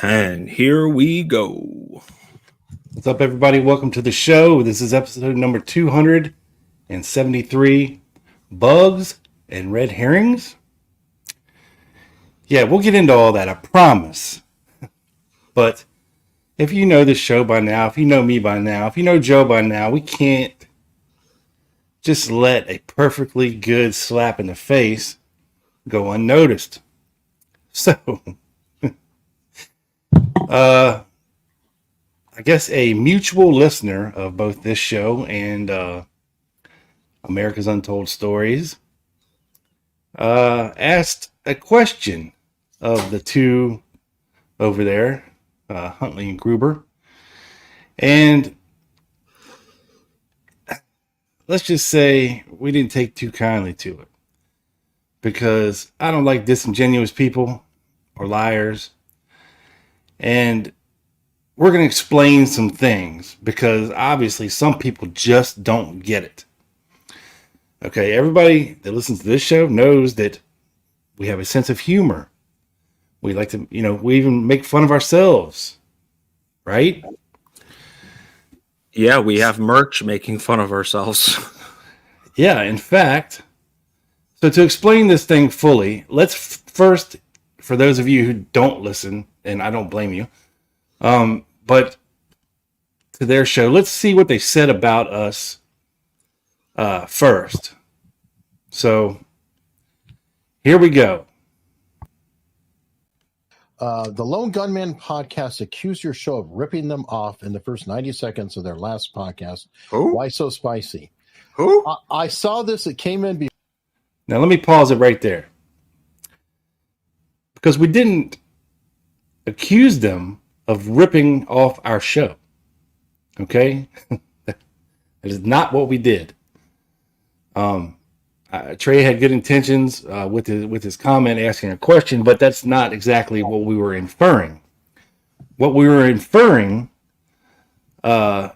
And here we go. What's up, everybody? Welcome to the show. This is episode number 273, Bugs and Red Herrings. Yeah, we'll get into all that, I promise. But if you know this show by now, if you know me by now, if you know Joe by now, we can't just let a perfectly good slap in the face go unnoticed. So, I guess a mutual listener of both this show and America's Untold Stories asked a question of the two over there, Huntley and Gruber. And let's just say we didn't take too kindly to it, because I don't like disingenuous people or liars. And we're going to explain some things because obviously some people just don't get it. Okay, everybody that listens to this show knows that we have a sense of humor. We like to, we even make fun of ourselves, right? Yeah, we have merch making fun of ourselves. Yeah, in fact, so to explain this thing fully, let's first, for those of you who don't listen, and I don't blame you, but to their show, let's see what they said about us first. So here we go. The Lone Gunman podcast accused your show of ripping them off in the first 90 seconds of their last podcast. Who? Why so spicy? Who? I saw this. It came in. Now let me pause it right there, because we didn't accuse them of ripping off our show. Okay? That is not what we did. Trey had good intentions with his comment asking a question, but that's not exactly what we were inferring. What we were inferring was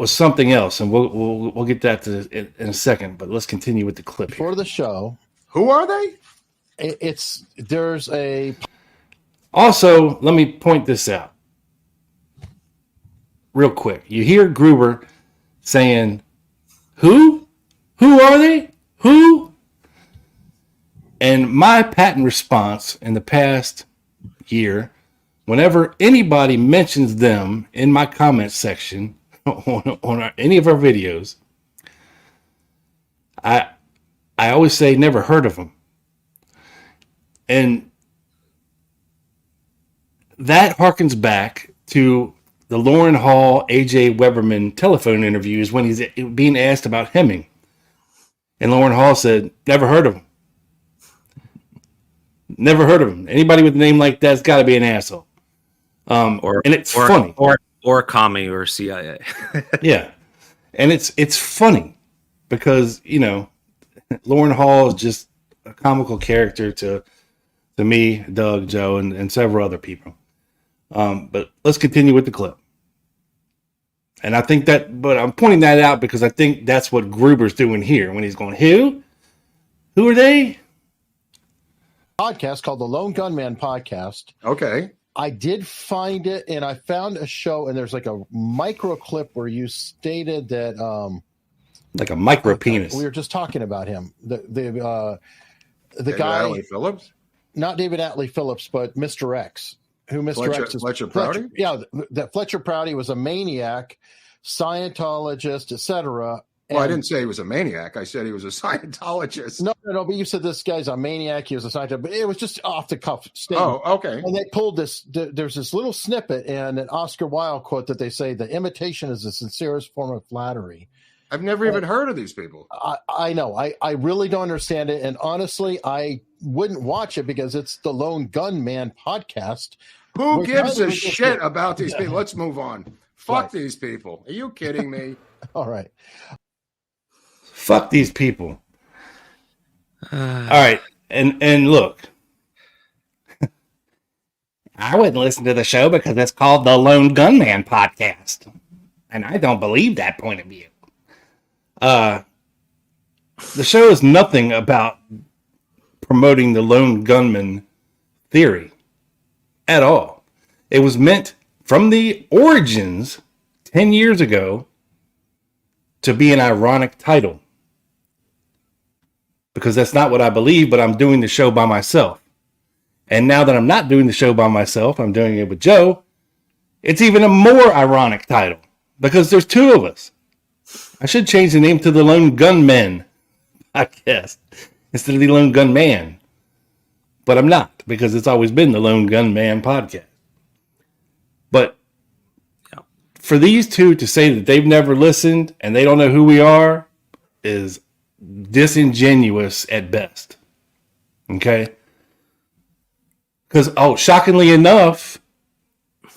something else, and we'll get that in a second. But let's continue with the clip For the show. Who are they? There's a. Also, let me point this out real quick. You hear Gruber saying, "Who? Who are they? Who?" And my patent response in the past year, whenever anybody mentions them in my comment section on any of our videos, I always say, "Never heard of them." And that harkens back to the Lauren Hall, A.J. Weberman telephone interviews when he's being asked about Hemming. And Lauren Hall said, "Never heard of him. Never heard of him. Anybody with a name like that's got to be an asshole." And it's funny. Or commie or CIA. Yeah. And it's funny because, Lauren Hall is just a comical character to me, Doug, Joe, and several other people. But let's continue with the clip. And I think but I'm pointing that out because I think that's what Gruber's doing here when he's going, "Who? Who are they?" Podcast called the Lone Gunman podcast. Okay. I did find it, and I found a show, and there's like a micro clip where you stated that, like a micro penis. We were just talking about him. The David guy, Atlee Phillips? not David Atlee Phillips, but Mr. X. Who Mr. X is Fletcher Prouty? Yeah, that Fletcher Prouty was a maniac, Scientologist, etc. Well, I didn't say he was a maniac. I said he was a Scientologist. No. But you said this guy's a maniac. He was a Scientologist. But it was just off the cuff statement. Oh, okay. And they pulled this. There's this little snippet and an Oscar Wilde quote that they say the imitation is the sincerest form of flattery. I've never even heard of these people. I know. I really don't understand it. And honestly, I wouldn't watch it because it's the Lone Gunman podcast. Who gives a shit about these people? Let's move on. Fuck these people. Are you kidding me? All right. Fuck these people. All right. And look, I wouldn't listen to the show because it's called the Lone Gunman podcast. And I don't believe that point of view. The show is nothing about promoting the lone gunman theory at all. It was meant from the origins 10 years ago to be an ironic title. Because that's not what I believe, but I'm doing the show by myself. And now that I'm not doing the show by myself, I'm doing it with Joe, it's even a more ironic title because there's two of us. I should change the name to the Lone Gunmen, I guess, instead of the Lone Gunman. But I'm not, because it's always been the Lone Gunman podcast. But for these two to say that they've never listened and they don't know who we are is disingenuous at best. Okay? Because, shockingly enough,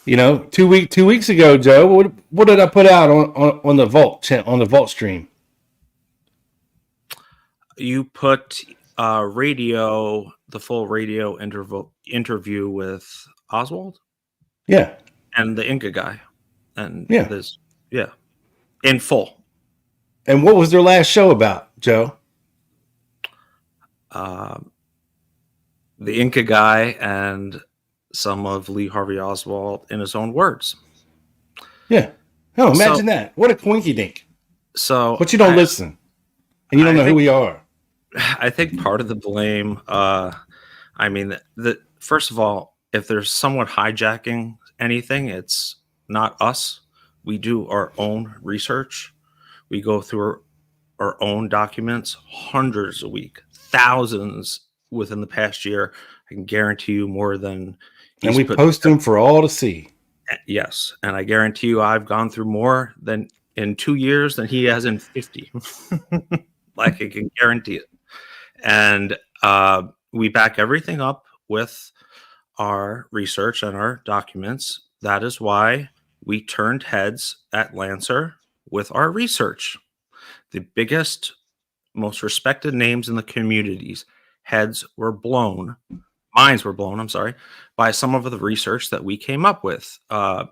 2 weeks ago, Joe, what did I put out on the Vault stream? You put the full radio interview with Oswald, Yeah, and the Inca guy, and yeah, in full. And what was their last show about, Joe? The Inca guy and some of Lee Harvey Oswald in his own words. Yeah. Oh, imagine that. What a quinky dink. But you don't listen. And you don't know who we are. I think part of the blame, first of all, if there's someone hijacking anything, it's not us. We do our own research. We go through our own documents, hundreds a week, thousands within the past year. I can guarantee you more than... And we post them for all to see. Yes. And I guarantee you I've gone through more than in 2 years than he has in 50. Like, I can guarantee it. And we back everything up with our research and our documents. That is why we turned heads at Lancer with our research. The biggest, most respected names in the communities, minds were blown, by some of the research that we came up with. I'm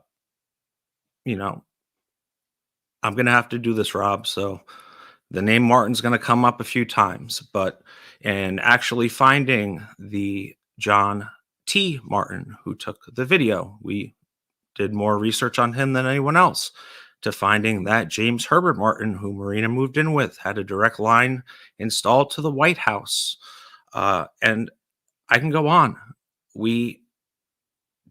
going to have to do this, Rob. So the name Martin's going to come up a few times, but in actually finding the John T. Martin who took the video, we did more research on him than anyone else, to finding that James Herbert Martin, who Marina moved in with, had a direct line installed to the White House. And I can go on. We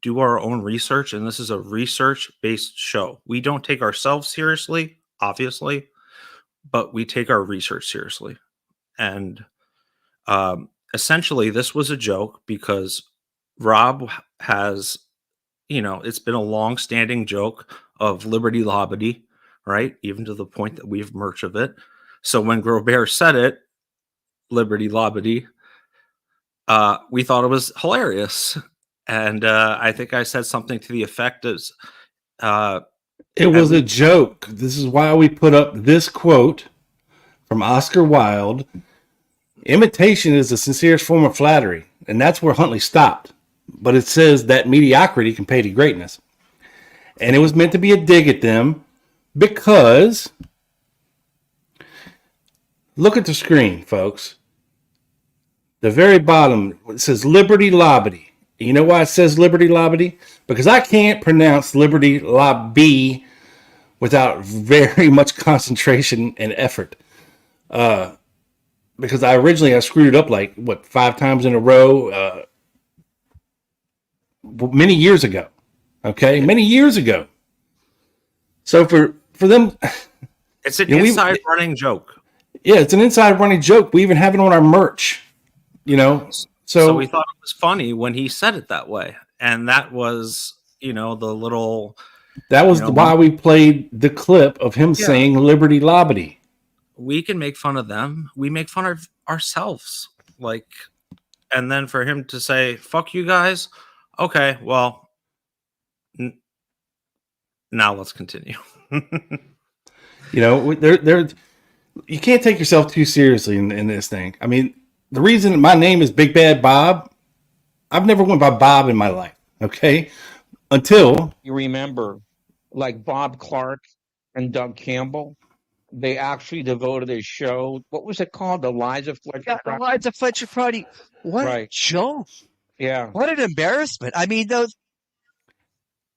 do our own research, and this is a research-based show. We don't take ourselves seriously, obviously, but we take our research seriously. And essentially, this was a joke because Rob has, it's been a long-standing joke of Liberty Lobbity, right? Even to the point that we have merch of it. So when Grobert said it, Liberty Lobbity, we thought it was hilarious. And I think I said something to the effect as... it was a joke. This is why we put up this quote from Oscar Wilde. Imitation is the sincerest form of flattery. And that's where Huntley stopped. But it says that mediocrity can pay to greatness. And it was meant to be a dig at them because... Look at the screen, folks. The very bottom, it says Liberty Lobbity. You know why it says Liberty Lobbity? Because I can't pronounce Liberty Lobby without very much concentration and effort. Because I screwed it up like, 5 times in a row many years ago. Okay? Many years ago. So for them... It's an inside running joke. Yeah, it's an inside running joke. We even have it on our merch. So we thought it was funny when he said it that way. And that was, the little... That was why we played the clip of him saying Liberty Lobbity. We can make fun of them. We make fun of ourselves. And then for him to say, fuck you guys. Okay, well, now let's continue. You can't take yourself too seriously in this thing. I mean, the reason my name is Big Bad Bob, I've never went by Bob in my life, okay? Until... You remember, like Bob Clark and Doug Campbell, they actually devoted a show. What was it called? The Lies of Fletcher? Yeah, the Lies of Fletcher Friday. What a joke. Yeah. What an embarrassment. I mean, those.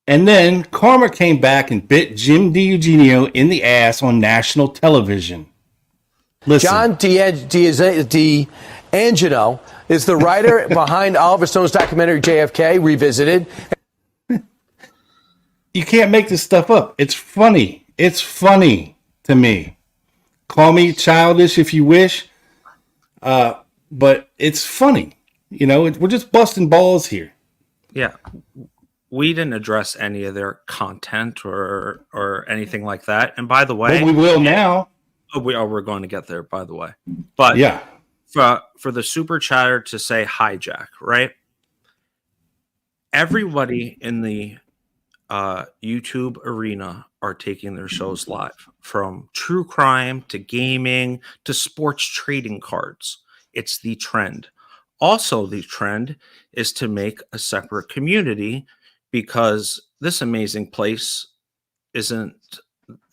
And then Karma came back and bit Jim DiEugenio in the ass on national television. Listen. John D'Angelo is the writer behind Oliver Stone's documentary JFK Revisited. You can't make this stuff up. It's funny. It's funny to me. Call me childish if you wish, but it's funny. You know, we're just busting balls here. Yeah. We didn't address any of their content or anything like that. And by the way, but we will now. We're going to get there, by the way. But yeah, for the super chatter to say hijack, right? Everybody in the YouTube arena are taking their shows live, from true crime to gaming to sports trading cards. It's the trend. Also, the trend is to make a separate community, because this amazing place isn't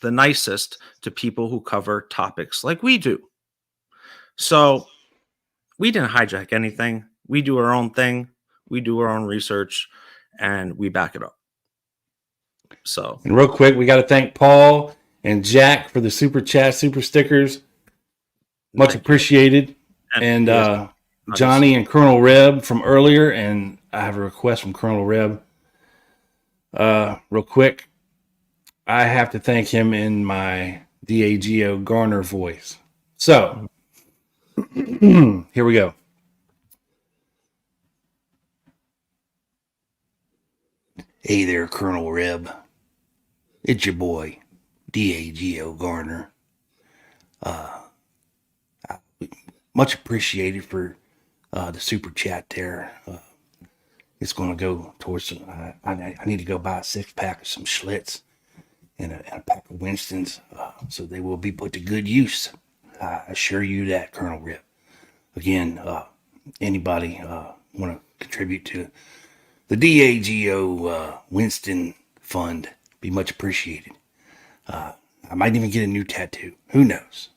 the nicest to people who cover topics like we do. So we didn't hijack anything. We do our own thing. We do our own research, and we back it up. So, and real quick, we got to thank Paul and Jack for the super chat, super stickers. Much appreciated. And Johnny and Colonel Reb from earlier. And I have a request from Colonel Reb. Real quick, I have to thank him in my DAGO Garner voice. So, here we go. Hey there, Colonel Reb. It's your boy, DAGO Garner. Much appreciated for the super chat there. It's going to go towards, I need to go buy a 6-pack of some Schlitz and a pack of Winston's, so they will be put to good use. I assure you that, Colonel Rip. Again, anybody want to contribute to the DAGO Winston Fund, be much appreciated. I might even get a new tattoo. Who knows?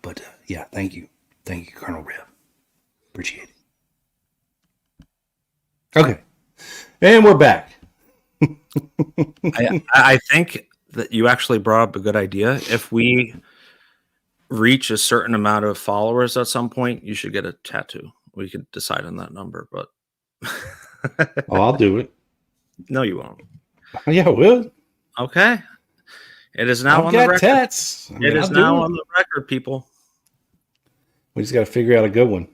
But yeah, thank you. Thank you, Colonel Rip. Appreciate it. Okay. And we're back. I think that you actually brought up a good idea. If we reach a certain amount of followers at some point, you should get a tattoo. We could decide on that number, but oh, I'll do it. No, you won't. Yeah, I will. Okay. It is now on the record. Tats. It is now on the record, people. We just got to figure out a good one.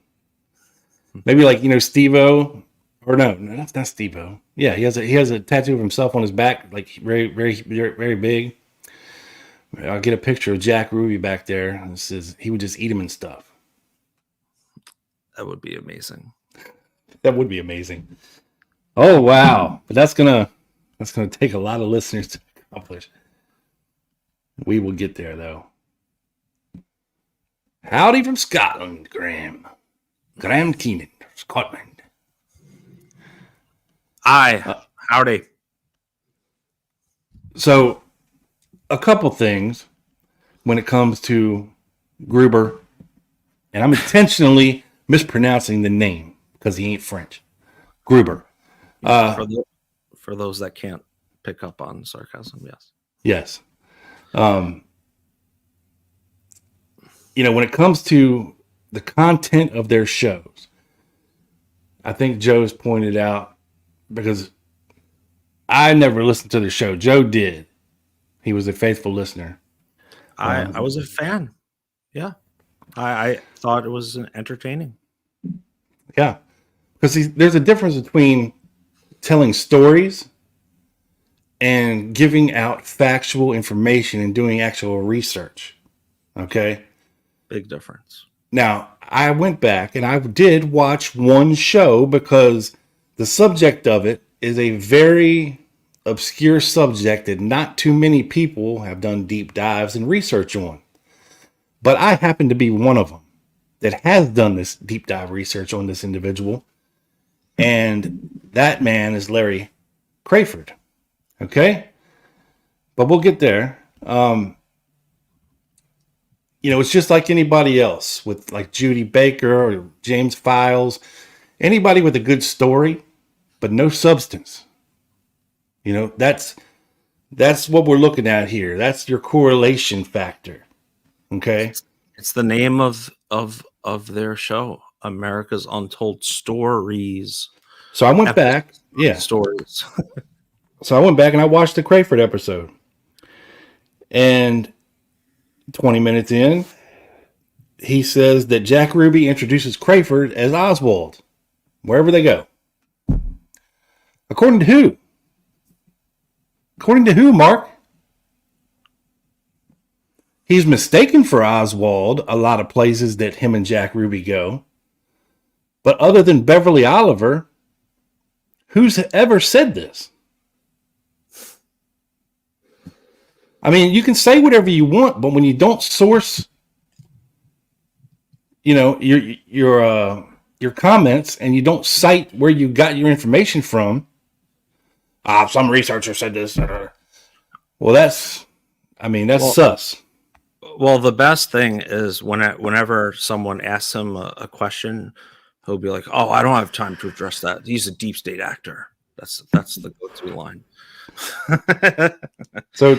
Maybe like, Steve-O, or no, that's not Steve-O. Yeah, he has a tattoo of himself on his back, like very, very, very big. I'll get a picture of Jack Ruby back there. And it says he would just eat him and stuff. That would be amazing. That would be amazing. Oh wow! But that's gonna take a lot of listeners to accomplish. We will get there though. Howdy from Scotland, Graham Keenan, Scotland. Howdy. So, a couple things when it comes to Gruber, and I'm intentionally mispronouncing the name because he ain't French. Gruber. For those that can't pick up on sarcasm, yes. Yes. When it comes to the content of their shows, I think Joe's pointed out, because I never listened to the show. Joe did. He was a faithful listener. I was a fan. Yeah. I thought it was entertaining. Yeah. Because there's a difference between telling stories and giving out factual information and doing actual research. Okay? Big difference. Now, I went back and I did watch one show because the subject of it is a very obscure subject that not too many people have done deep dives and research on. But I happen to be one of them that has done this deep dive research on this individual. And that man is Larry Crayford. Okay? But we'll get there. It's just like anybody else with like Judy Baker or James Files. Anybody with a good story, but no substance. That's what we're looking at here. That's your correlation factor. Okay. It's the name of their show, America's Untold Stories. So I went back. Yeah. Stories. So I went back and I watched the Crayford episode. And 20 minutes in, he says that Jack Ruby introduces Crayford as Oswald, wherever they go. According to who? According to who, Mark? He's mistaken for Oswald a lot of places that him and Jack Ruby go. But other than Beverly Oliver, who's ever said this? I mean, you can say whatever you want, but when you don't source, your comments, and you don't cite where you got your information from, some researcher said this. Well, that's sus. Well, the best thing is whenever someone asks him a question, he'll be like, "Oh, I don't have time to address that. He's a deep state actor." That's the go-to line. So,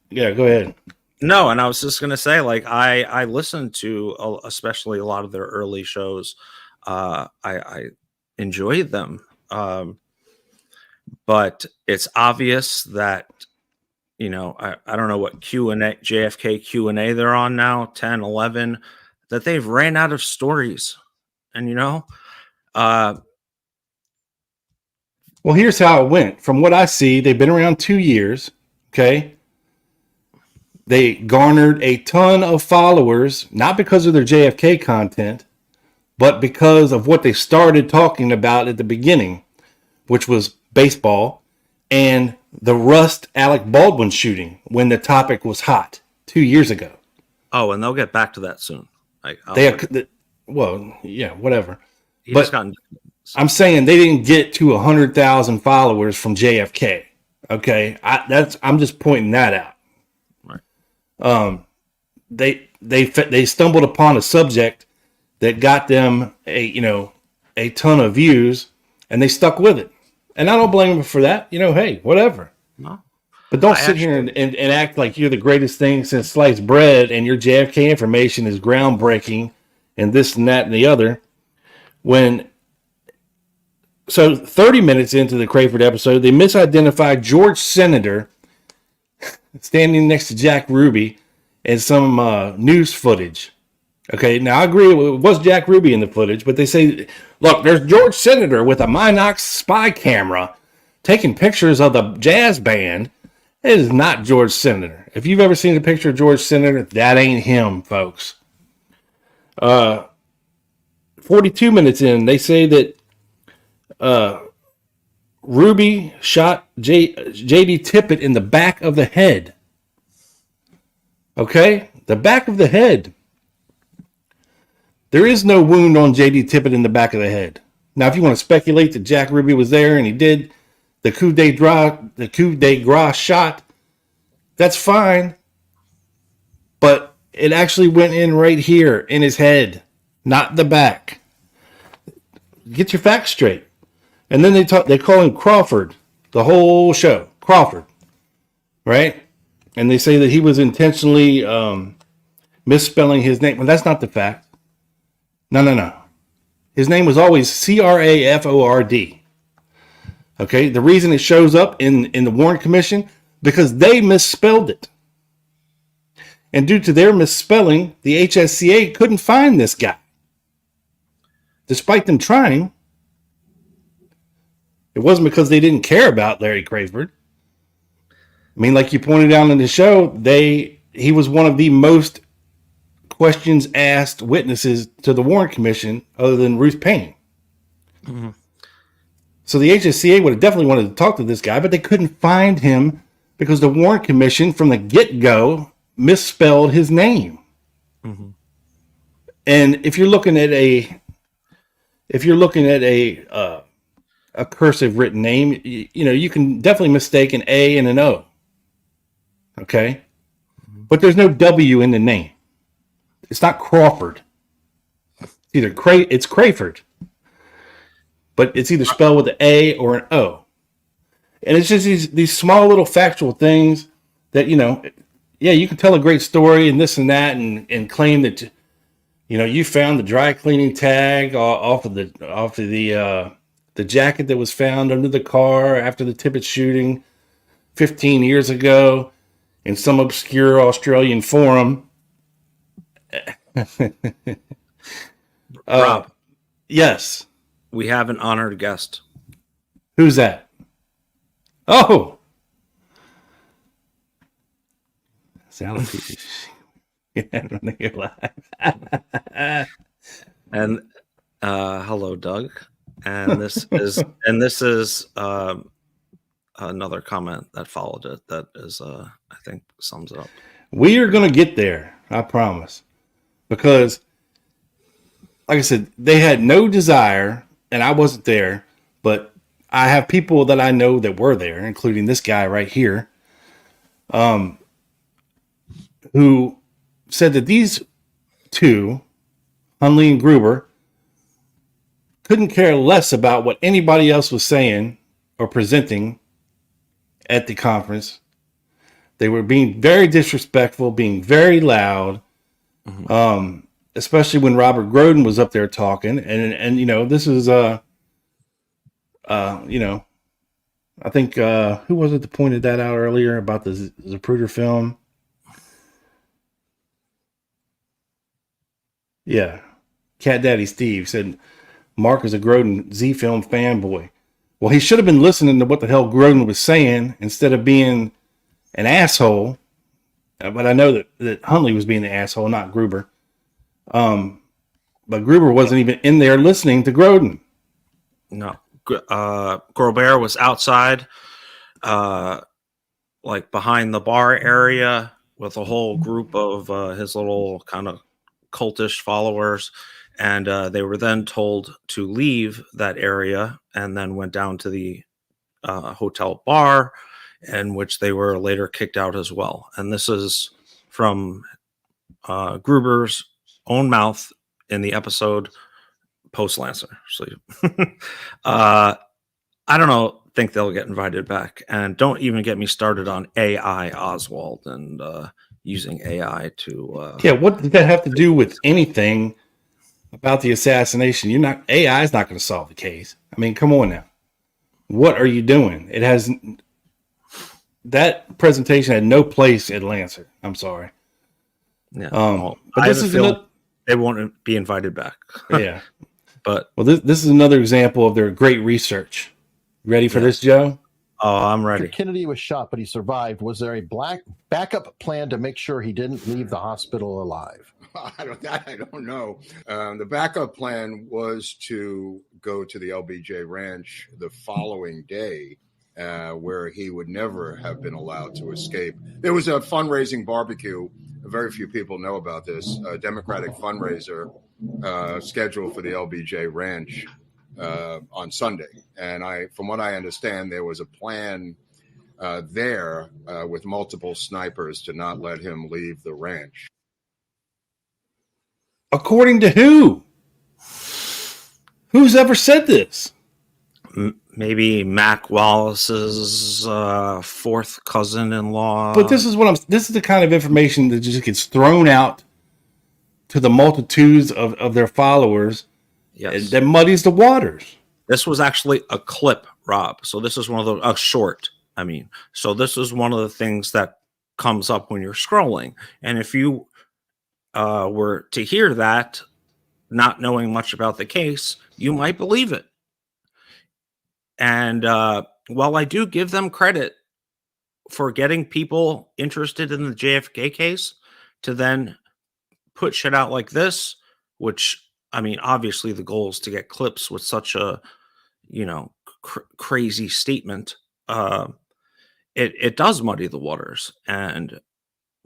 yeah, go ahead. No, and I was just gonna say, like, I listened to especially a lot of their early shows. I enjoyed them, but it's obvious that I don't know what Q&A, JFK Q&A they're on now, 10, 11, that they've ran out of stories, and well, here's how it went. From what I see, they've been around 2 years. Okay. They garnered a ton of followers, not because of their JFK content, but because of what they started talking about at the beginning, which was baseball and the Rust Alec Baldwin shooting when the topic was hot 2 years ago. Oh, and they'll get back to that soon. Whatever. But I'm saying they didn't get to 100,000 followers from JFK. Okay, I'm just pointing that out. Right. They stumbled upon a subject that got them a ton of views, and they stuck with it. And I don't blame them for that. Hey, whatever. No. But don't sit here and act like you're the greatest thing since sliced bread and your JFK information is groundbreaking and this and that and the other. So 30 minutes into the Crayford episode, they misidentified George Senator standing next to Jack Ruby in some news footage. Okay, now I agree, it was Jack Ruby in the footage, but they say, look, there's George Senator with a Minox spy camera taking pictures of the jazz band. It is not George Senator. If you've ever seen a picture of George Senator, that ain't him, folks. 42 minutes in, they say that Ruby shot J.D. Tippett in the back of the head. Okay? The back of the head. There is no wound on J.D. Tippett in the back of the head. Now, if you want to speculate that Jack Ruby was there and he did the coup de grace shot, that's fine. But it actually went in right here in his head, not the back. Get your facts straight. And then they call him Crawford the whole show. Crawford. Right? And they say that he was intentionally misspelling his name. Well, that's not the fact. No. His name was always Craford. Okay? The reason it shows up in the Warren Commission, because they misspelled it. And due to their misspelling, the HSCA couldn't find this guy. Despite them trying. It wasn't because they didn't care about Larry Crayford. I mean, like you pointed out in the show, he was one of the most questions asked witnesses to the Warren Commission other than Ruth Payne. Mm-hmm. So the HSCA would have definitely wanted to talk to this guy, but they couldn't find him because the Warren Commission from the get-go misspelled his name. Mm-hmm. And if you're looking at a cursive written name, you can definitely mistake an A and an O. Okay? But there's no W in the name. It's not Crawford. It's Crayford. but it's either spelled with an A or an O. And it's just these small little factual things that, yeah, you can tell a great story and this and that and claim that, you found the dry cleaning tag off of the jacket that was found under the car after the Tippett shooting 15 years ago in some obscure Australian forum. Rob, yes. we have an honored guest. Who's that? Oh, sound And hello, Doug. And this is another comment that followed it. That is, I think, sums it up. We are going to get there, I promise, because, like I said, they had no desire, and I wasn't there, but I have people that I know that were there, including this guy right here, who said that these two, Hunley and Gruber, couldn't care less about what anybody else was saying or presenting at the conference. They were being very disrespectful, being very loud, especially when Robert Groden was up there talking. And this is I think who was it that pointed that out earlier about the Zapruder film? Yeah, Cat Daddy Steve said Mark is a Groden Z film fanboy. Well, he should have been listening to what the hell Groden was saying instead of being an asshole. But I know that Hunley was being the asshole, not Gruber. But Gruber wasn't even in there listening to Groden. No. Grobert was outside, like behind the bar area with a whole group of his little kind of cultish followers. And they were then told to leave that area and then went down to the hotel bar, in which they were later kicked out as well. And this is from Gruber's own mouth in the episode post-Lancer. So I think they'll get invited back. And don't even get me started on AI Oswald and using AI to... yeah, what did that have to do with anything about the assassination? AI is not going to solve the case. I mean, come on now. What are you doing? That presentation had no place at Lancer. I'm sorry. Yeah. But this is they won't be invited back. Yeah. But this is another example of their great research. Ready for this, Joe? Oh, I'm ready. Kennedy was shot, but he survived. Was there a backup plan to make sure he didn't leave the hospital alive? I don't know. The backup plan was to go to the LBJ Ranch the following day, where he would never have been allowed to escape. There was a fundraising barbecue. Very few people know about this. A Democratic fundraiser scheduled for the LBJ Ranch on Sunday. And from what I understand, there was a plan there with multiple snipers to not let him leave the ranch. According to who? Who's ever said this? Maybe Mac Wallace's fourth cousin-in-law. But this is the kind of information that just gets thrown out to the multitudes of their followers. Yes. That muddies the waters. This was actually a clip, Rob. So this is one of those, a short. So this is one of the things that comes up when you're scrolling. And if you were to hear that, not knowing much about the case, you might believe it. And while I do give them credit for getting people interested in the JFK case to then put shit out like this, which, obviously the goal is to get clips with such a, crazy statement. It does muddy the waters, and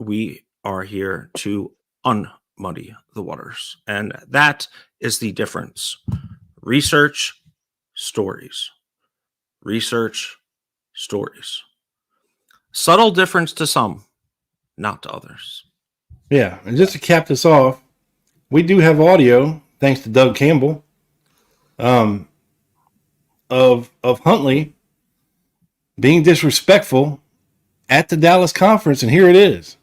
we are here to unmuddy the waters. And that is the difference. Research, stories. Research, stories. Subtle difference to some, not to others. Yeah, and just to cap this off, we do have audio, thanks to Doug Campbell. of Huntley being disrespectful at the Dallas conference, and here it is.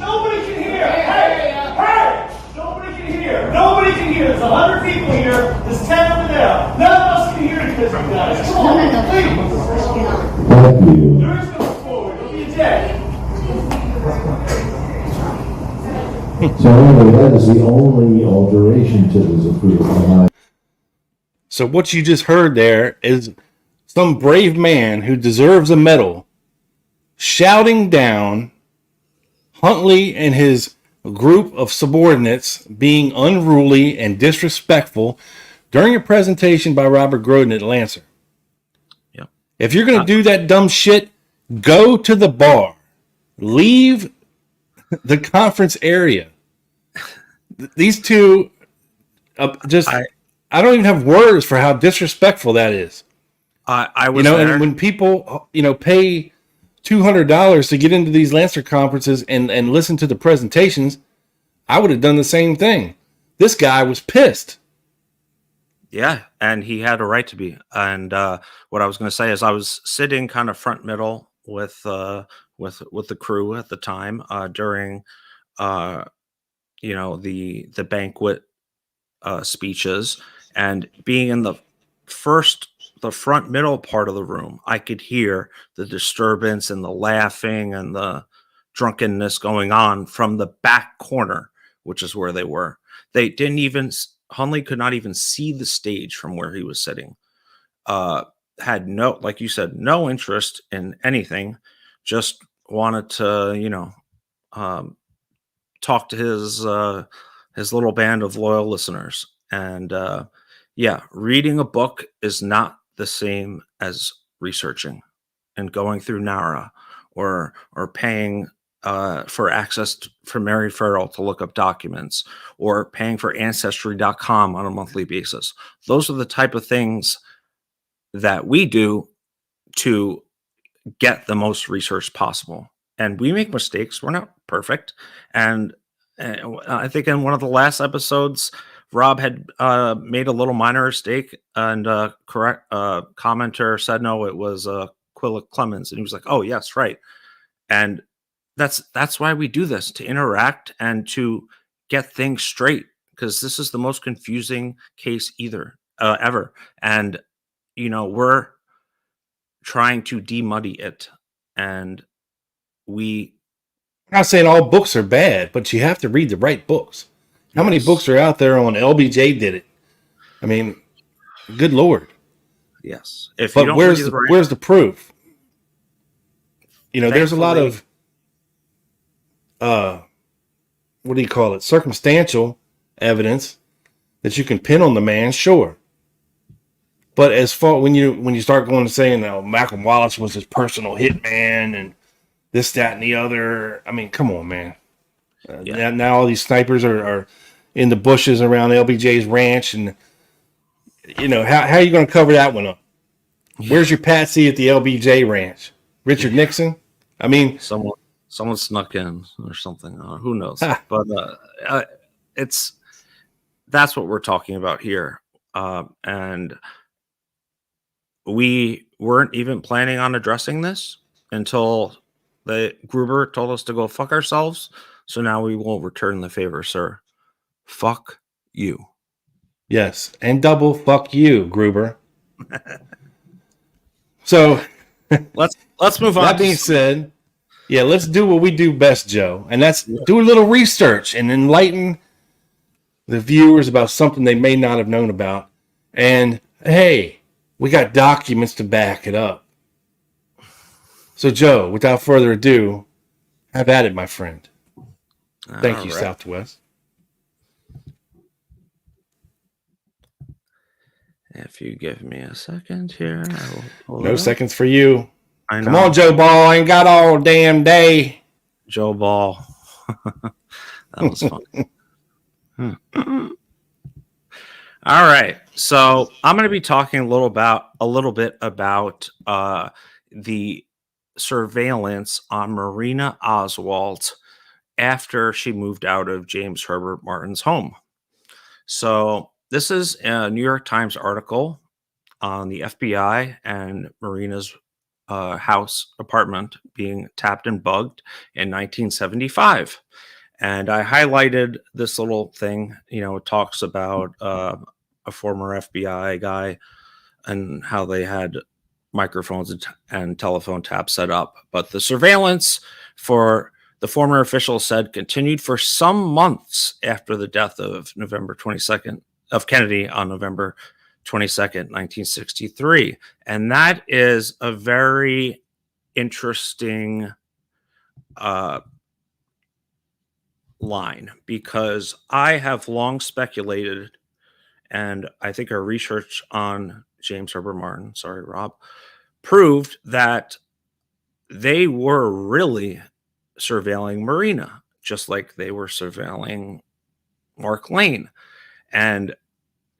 Nobody can hear. Hey! Nobody can hear. Nobody can hear. There's 100 people here. There's 10 over there. None of us can hear because you guys. Come on, please. Thank you. There is no forward. You'll be dead. So anyway, that is the only alteration to this approval. So what you just heard there is some brave man who deserves a medal shouting down Huntley and his group of subordinates being unruly and disrespectful during a presentation by Robert Groden at Lancer. Yep. If you're going to do that dumb shit, go to the bar. Leave the conference area. These two I don't even have words for how disrespectful that is. I was there. And when people, pay $200 to get into these Lancer conferences and listen to the presentations, I would have done the same thing. This guy was pissed. Yeah, and he had a right to be. And what I was going to say is I was sitting kind of front middle with the crew at the time during the banquet speeches, and being in the front middle part of the room, I could hear the disturbance and the laughing and the drunkenness going on from the back corner, which is where they were. They didn't even, Hunley could not even see the stage from where he was sitting. Had no, like you said, no interest in anything, just wanted to, talk to his little band of loyal listeners. And reading a book is not the same as researching and going through NARA or paying for access for Mary Farrell to look up documents, or paying for Ancestry.com on a monthly basis. Those are the type of things that we do to get the most research possible. And we make mistakes. We're not perfect. And I think in one of the last episodes, Rob had made a little minor mistake, and correct commenter said, no, it was Quilla Clemens. And he was like, oh, yes, right. And that's why we do this, to interact and to get things straight, because this is the most confusing case ever. And, we're trying to demuddy it. And I'm not saying all books are bad, but you have to read the right books. How many books are out there on LBJ did it? I mean, good Lord. Yes. If but you don't where's the proof? There's a lot of what do you call it? Circumstantial evidence that you can pin on the man, sure. But as far when you start going to saying, Malcolm Wallace was his personal hitman and this, that, and the other, I mean, come on, man. Now all these snipers are in the bushes around LBJ's ranch, and how are you going to cover that one up? Where's your patsy at the LBJ ranch? Richard Nixon? I mean, someone snuck in or something. Who knows? But that's what we're talking about here, and we weren't even planning on addressing this until Gruber told us to go fuck ourselves. So now we will return the favor, sir. Fuck you. Yes, and double fuck you, Gruber. So let's move on. That being said, let's do what we do best, Joe, and that's do a little research and enlighten the viewers about something they may not have known about. And hey, we got documents to back it up. So, Joe, without further ado, have at it, my friend. Thank you, right. Southwest. If you give me a second here, I will pull No seconds for you. I know. Come on, Joe Ball. I ain't got all damn day. Joe Ball. That was fun. All right. So I'm going to be talking a little bit about the surveillance on Marina Oswald after she moved out of James Herbert Martin's home. So this is a New York Times article on the FBI and Marina's house apartment being tapped and bugged in 1975. And I highlighted this little thing. It talks about a former FBI guy and how they had microphones and telephone taps set up. But the surveillance, for the former official said, continued for some months after the death of Kennedy on November 22nd, 1963. And that is a very interesting line, because I have long speculated, and I think our research on James Herbert Martin, sorry, Rob, proved that they were really surveilling Marina, just like they were surveilling Mark Lane. And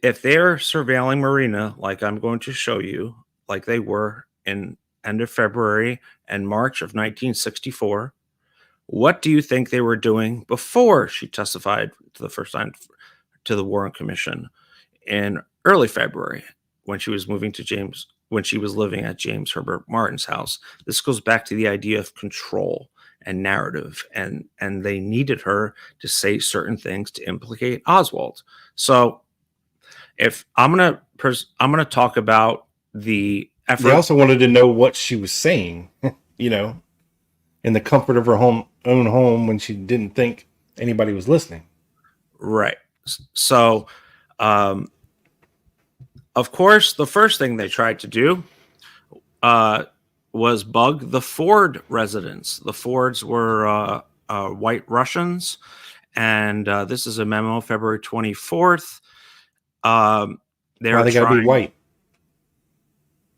if they're surveilling Marina, like I'm going to show you, like they were in end of February and March of 1964, what do you think they were doing before she testified to the first time to the Warren Commission in early February, when she was when she was living at James Herbert Martin's house? This goes back to the idea of control and narrative, and they needed her to say certain things to implicate Oswald. So if I'm gonna talk about the effort. They also wanted to know what she was saying, in the comfort of her own home, when she didn't think anybody was listening. Right. So, of course, the first thing they tried to do was bug the Ford residents. The Fords were white Russians, and this is a memo, February 24th. Why they got to be white?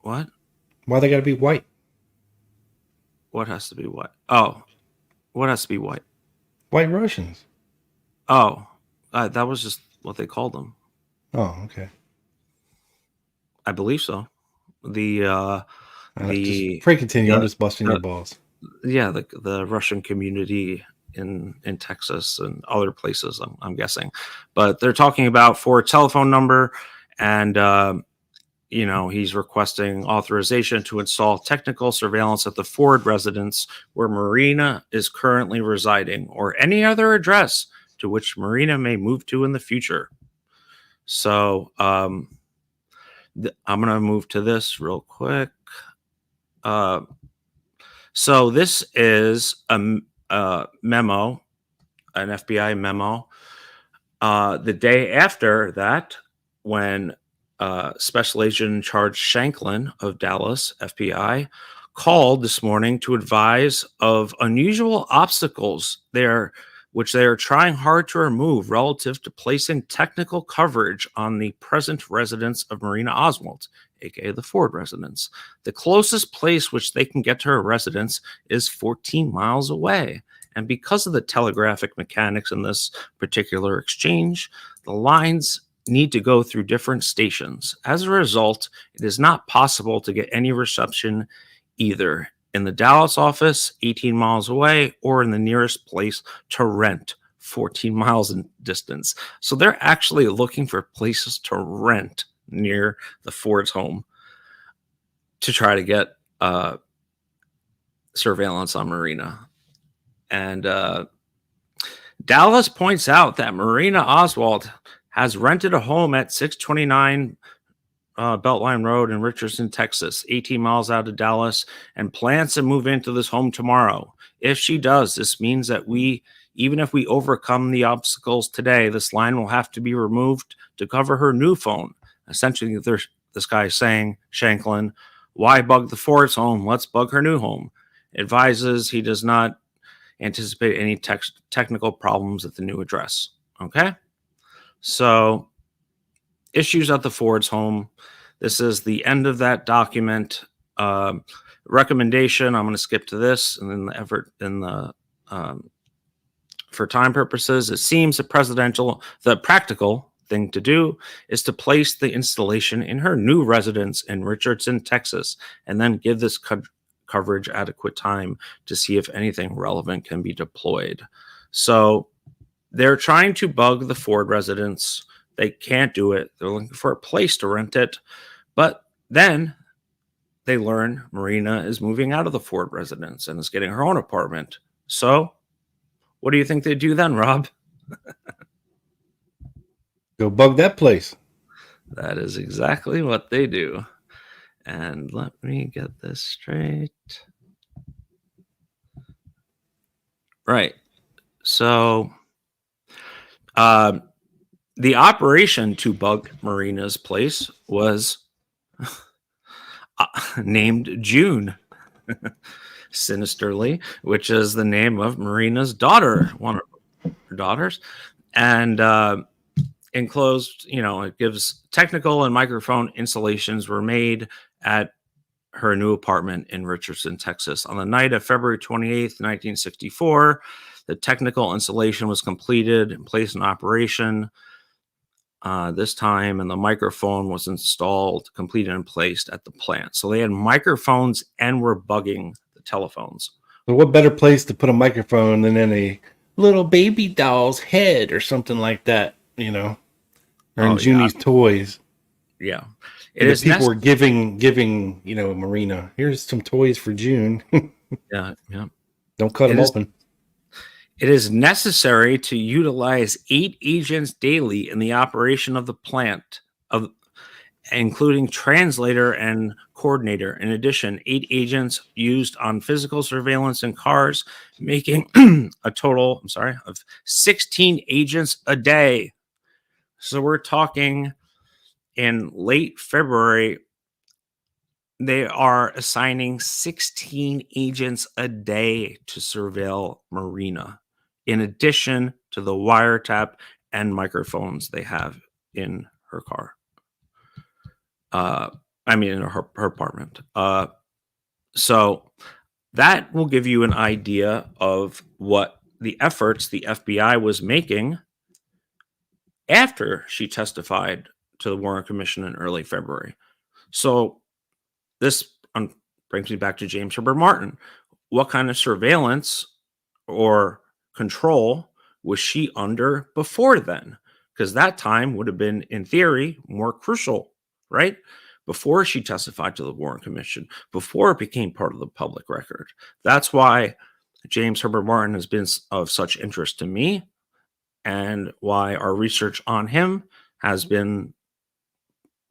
What? Why they got to be white? What has to be white? Oh, what has to be white? White Russians. Oh, that was just what they called them. Oh, okay. I believe so. Continue. I'm just busting your balls. Yeah, the Russian community in Texas and other places, I'm guessing. But they're talking about for a telephone number, and he's requesting authorization to install technical surveillance at the Ford residence where Marina is currently residing, or any other address to which Marina may move to in the future. So I'm going to move to this real quick. So this is a memo, an FBI memo. The day after that, when Special Agent in Charge Shanklin of Dallas FBI called this morning to advise of unusual obstacles there, which they are trying hard to remove relative to placing technical coverage on the present residence of Marina Oswald, aka the Ford residence. The closest place which they can get to her residence is 14 miles away. And because of the telegraphic mechanics in this particular exchange, the lines need to go through different stations. As a result, it is not possible to get any reception either in the Dallas office, 18 miles away, or in the nearest place to rent, 14 miles in distance. So they're actually looking for places to rent near the Ford's home to try to get surveillance on Marina. And Dallas points out that Marina Oswald has rented a home at 629 Beltline Road in Richardson, Texas, 18 miles out of Dallas, and plans to move into this home tomorrow. If she does, this means that even if we overcome the obstacles today, this line will have to be removed to cover her new phone. Essentially, this guy is saying, Shanklin, why bug the Ford's home? Let's bug her new home. Advises he does not anticipate any technical problems at the new address. Okay? So, issues at the Ford's home. This is the end of that document. Recommendation. I'm going to skip to this, and then the effort in the for time purposes, it seems the practical thing to do is to place the installation in her new residence in Richardson, Texas, and then give this coverage adequate time to see if anything relevant can be deployed. So they're trying to bug the Ford residence. They can't do it. They're looking for a place to rent it. But Then they learn Marina is moving out of the Ford residence and is getting her own apartment. So, what do you think they do then, Rob? Go bug that place. That is exactly what they do. And let me get this straight. Right. So, the operation to bug Marina's place was named June, sinisterly, which is the name of Marina's daughter, one of her daughters. And enclosed, it gives technical and microphone installations were made at her new apartment in Richardson, Texas. On the night of February 28th, 1964, the technical installation was completed and placed in operation this time, and the microphone was installed, completed, and placed at the plant. So they had microphones and were bugging the telephones. So what better place to put a microphone than in a little baby doll's head or something like that, or in Junie's toys. Yeah. People were giving, Marina, here's some toys for June. Yeah. Don't cut them open. It is necessary to utilize 8 agents daily in the operation of the plant, including translator and coordinator. In addition, 8 agents used on physical surveillance in cars, making a total, of 16 agents a day. So we're talking in late February, they are assigning 16 agents a day to surveil Marina, in addition to the wiretap and microphones they have in her car. In her apartment. So that will give you an idea of what the efforts the FBI was making after she testified to the Warren Commission in early February. So this brings me back to James Herbert Martin. What kind of surveillance or control was she under before then? Because that time would have been, in theory, more crucial, right? Before she testified to the Warren Commission, before it became part of the public record. That's why James Herbert Martin has been of such interest to me, and why our research on him has been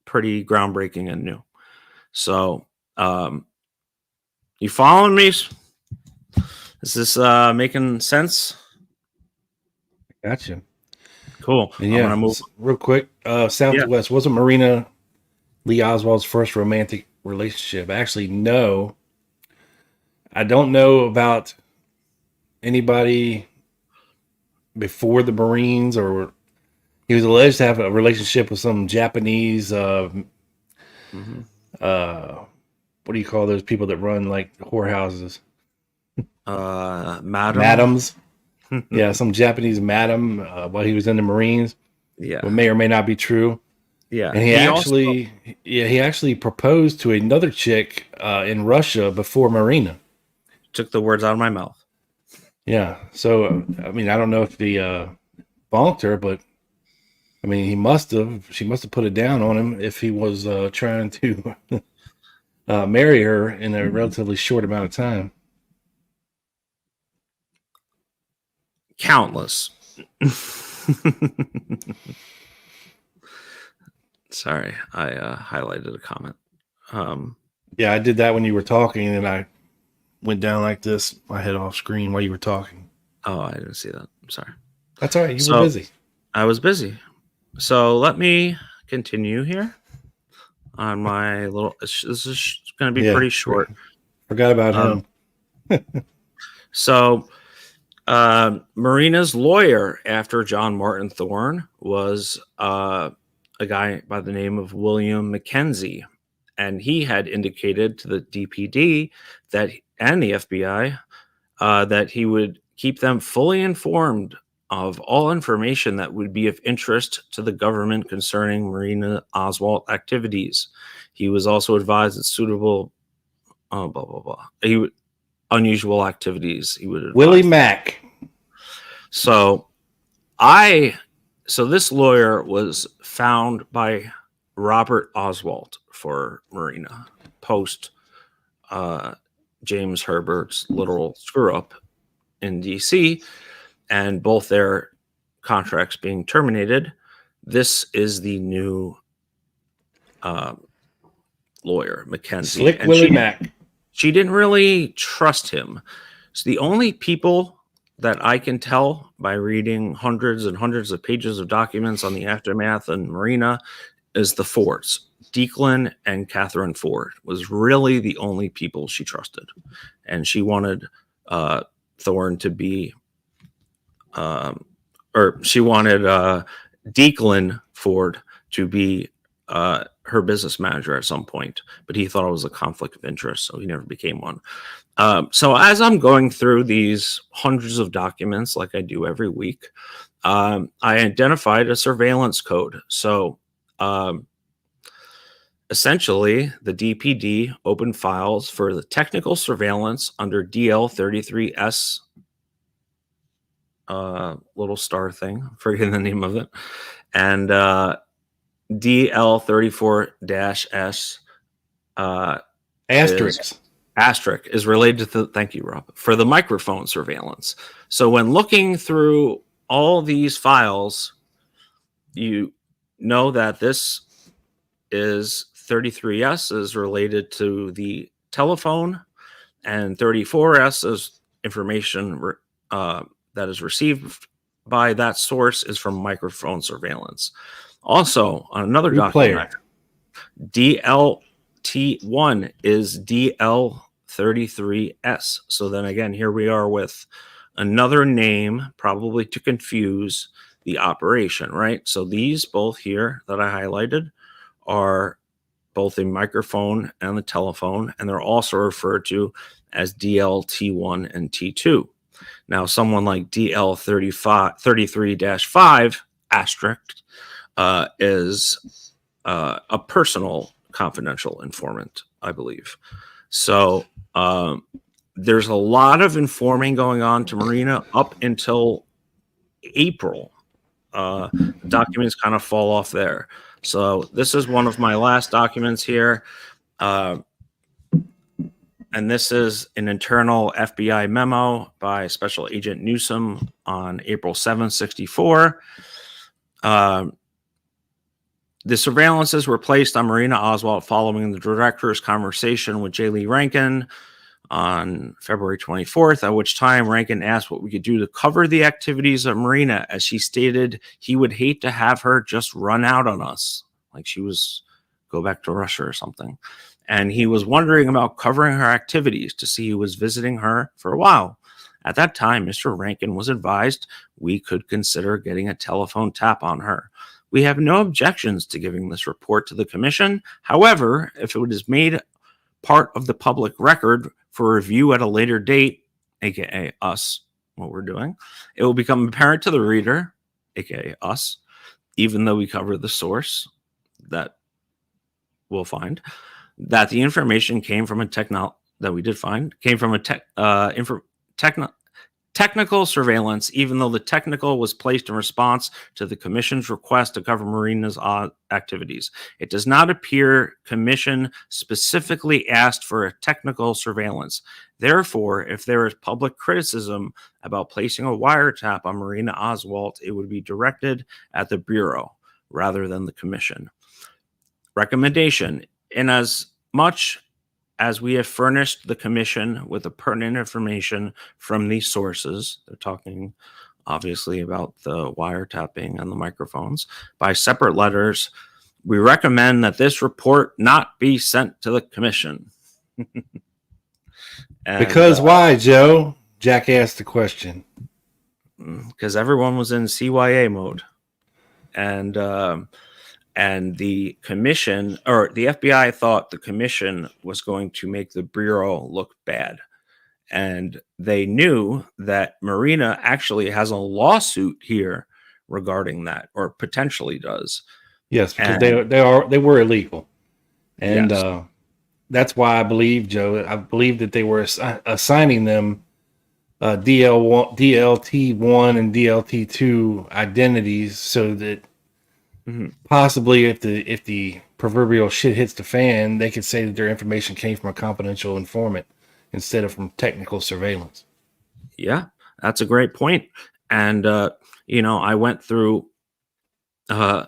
pretty groundbreaking and new. So, you following me? Is this making sense? Gotcha. Cool. And yeah, I'm gonna move real quick. South to West wasn't Marina Lee Oswald's first romantic relationship. Actually, no. I don't know about anybody before the Marines, or he was alleged to have a relationship with some Japanese what do you call those people that run like whorehouses? Madams. Yeah, some Japanese madam while he was in the Marines. Yeah. What may or may not be true. Yeah. And he actually proposed to another chick in Russia before Marina. Took the words out of my mouth. Yeah. So, I don't know if he bonked her, but she must have put it down on him if he was trying to marry her in a relatively short amount of time. Countless. Sorry, I highlighted a comment. Yeah, I did that when you were talking, and I went down like this, my head off screen while you were talking. Oh, I didn't see that. I'm sorry. That's all right. You were busy. I was busy. So let me continue here on my little. This is going to be pretty short. Forgot about him. So, Marina's lawyer after John Martin Thorne was a guy by the name of William McKenzie, and he had indicated to the DPD and the FBI that he would keep them fully informed of all information that would be of interest to the government concerning Marina Oswald activities. He was also advised that suitable, unusual activities. He would advise. Willie Mack. So this lawyer was found by Robert Oswald for Marina post James Herbert's literal screw up in DC and both their contracts being terminated. This is the new lawyer, Mackenzie. Slick And Willie Mack. she didn't really trust him. So the only people that I can tell by reading hundreds and hundreds of pages of documents on the aftermath and Marina is the Fords. Declan and Catherine Ford was really the only people she trusted. And she wanted Thorne to be, or she wanted Declan Ford to be her business manager at some point, but he thought it was a conflict of interest, so he never became one. So as I'm going through these hundreds of documents, like I do every week, I identified a surveillance code. So essentially, the DPD opened files for the technical surveillance under DL33S, little star thing, I'm forgetting the name of it, and DL34-S asterisk is related to, thank you, Rob, for the microphone surveillance. So when looking through all these files, you know that this is 33S is related to the telephone, and 34S is information that is received by that source is from microphone surveillance. Also, on another document, DLT1 is DL33S. So then again, here we are with another name, probably to confuse the operation, right? So these both here that I highlighted are both the microphone and the telephone, and they're also referred to as DLT1 and T2. Now, someone like DL33-5 asterisk is a personal confidential informant, I believe. So there's a lot of informing going on to Marina up until April. Documents kind of fall off there. So this is one of my last documents here. And this is an internal FBI memo by Special Agent Newsom on April 7, 1964. The surveillances were placed on Marina Oswald following the director's conversation with J. Lee Rankin on February 24th, at which time Rankin asked what we could do to cover the activities of Marina, as she stated he would hate to have her just run out on us, like she was go back to Russia or something. And he was wondering about covering her activities to see who was visiting her for a while. At that time, Mr. Rankin was advised we could consider getting a telephone tap on her. We have no objections to giving this report to the commission. However, if it is made part of the public record for review at a later date, aka us, what we're doing, it will become apparent to the reader, aka us, even though we cover the source that we'll find, that the information came from a technical surveillance, even though the technical was placed in response to the commission's request to cover Marina's activities. It does not appear commission specifically asked for a technical surveillance. Therefore, if there is public criticism about placing a wiretap on Marina Oswald, it would be directed at the Bureau rather than the commission. Recommendation: in as much as we have furnished the commission with the pertinent information from these sources, they're talking obviously about the wiretapping and the microphones, by separate letters, we recommend that this report not be sent to the commission. Because why, Joe? Jack asked the question. Because everyone was in CYA mode. And the commission, or the FBI, thought the commission was going to make the Bureau look bad. And they knew that Marina actually has a lawsuit here regarding that, or potentially does. Yes, because they were illegal. And yes. That's why I believe, Joe, I believe that they were assigning them DLT1 and DLT2 identities so that possibly if the proverbial shit hits the fan, they could say that their information came from a confidential informant instead of from technical surveillance. Yeah, that's a great point. And, I went through a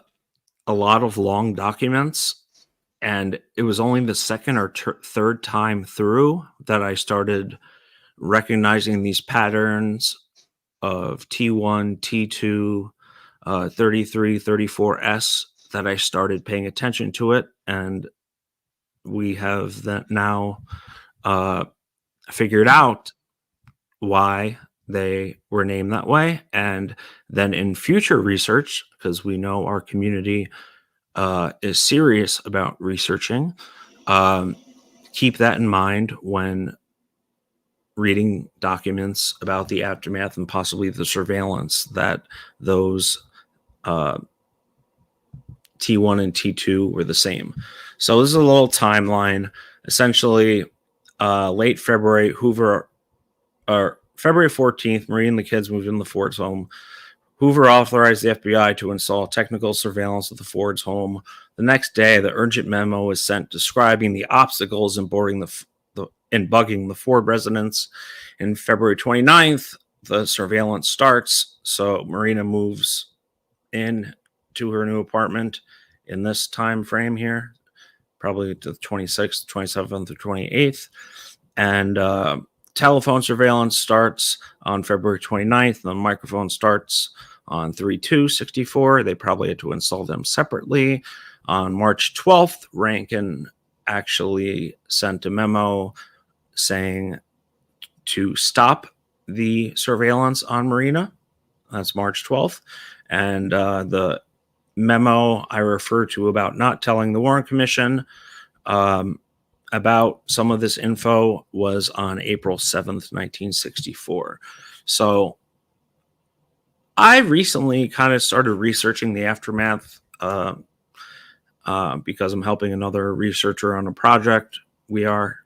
lot of long documents, and it was only the second or third time through that I started recognizing these patterns of T1, T2, 33, 34S, that I started paying attention to it. And we have that now figured out why they were named that way. And then in future research, because we know our community is serious about researching, keep that in mind when reading documents about the aftermath and possibly the surveillance, that those T1 and T2 were the same. So this is a little timeline. Essentially, late February, February 14th, Marie and the kids moved in the Ford's home. Hoover authorized the FBI to install technical surveillance at the Ford's home. The next day, the urgent memo was sent describing the obstacles in boarding and bugging the Ford residence. And February 29th, the surveillance starts. So Marina moves in to her new apartment in this time frame here, probably the 26th, 27th, or 28th. And telephone surveillance starts on February 29th. The microphone starts on 3/2/64. They probably had to install them separately. On March 12th, Rankin actually sent a memo saying to stop the surveillance on Marina. That's March 12th. And the memo I refer to about not telling the Warren Commission about some of this info was on April 7th, 1964. So I recently kind of started researching the aftermath because I'm helping another researcher on a project. We are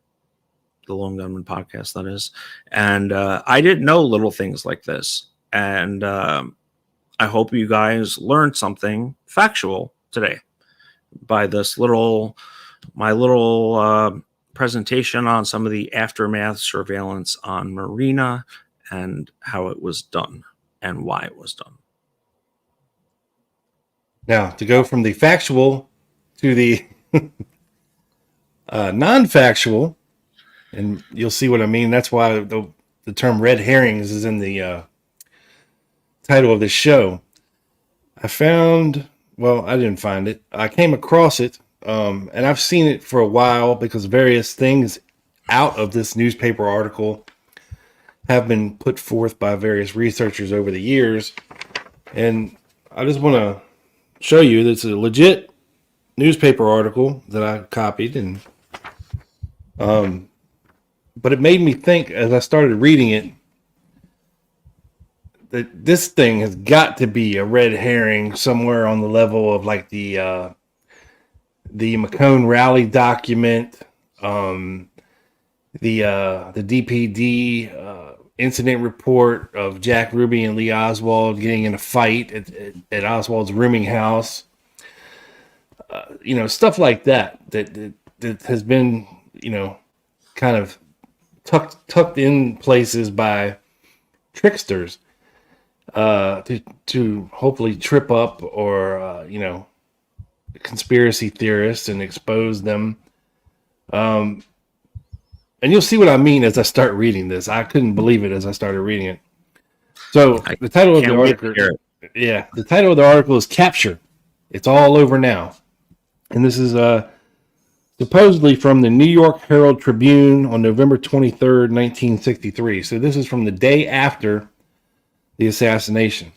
the Lone Gunman podcast, that is. And I didn't know little things like this. And I hope you guys learned something factual today by this my little presentation on some of the aftermath surveillance on Marina and how it was done and why it was done. Now, to go from the factual to the non-factual, and you'll see what I mean. That's why the term red herrings is in the title of this show. I didn't find it. I came across it, and I've seen it for a while because various things out of this newspaper article have been put forth by various researchers over the years. And I just want to show you that it's a legit newspaper article that I copied, and but it made me think as I started reading it that this thing has got to be a red herring somewhere on the level of like the McCone rally document, the DPD incident report of Jack Ruby and Lee Oswald getting in a fight at Oswald's rooming house. Stuff like that has been, kind of tucked in places by tricksters to hopefully trip up or conspiracy theorists and expose them. And you'll see what I mean as I start reading this. I couldn't believe it as I started reading it. So the title of the article, the title of the article is "Capture." It's all over now, and this is supposedly from the New York Herald Tribune on November 23rd, 1963. So this is from the day after the assassination.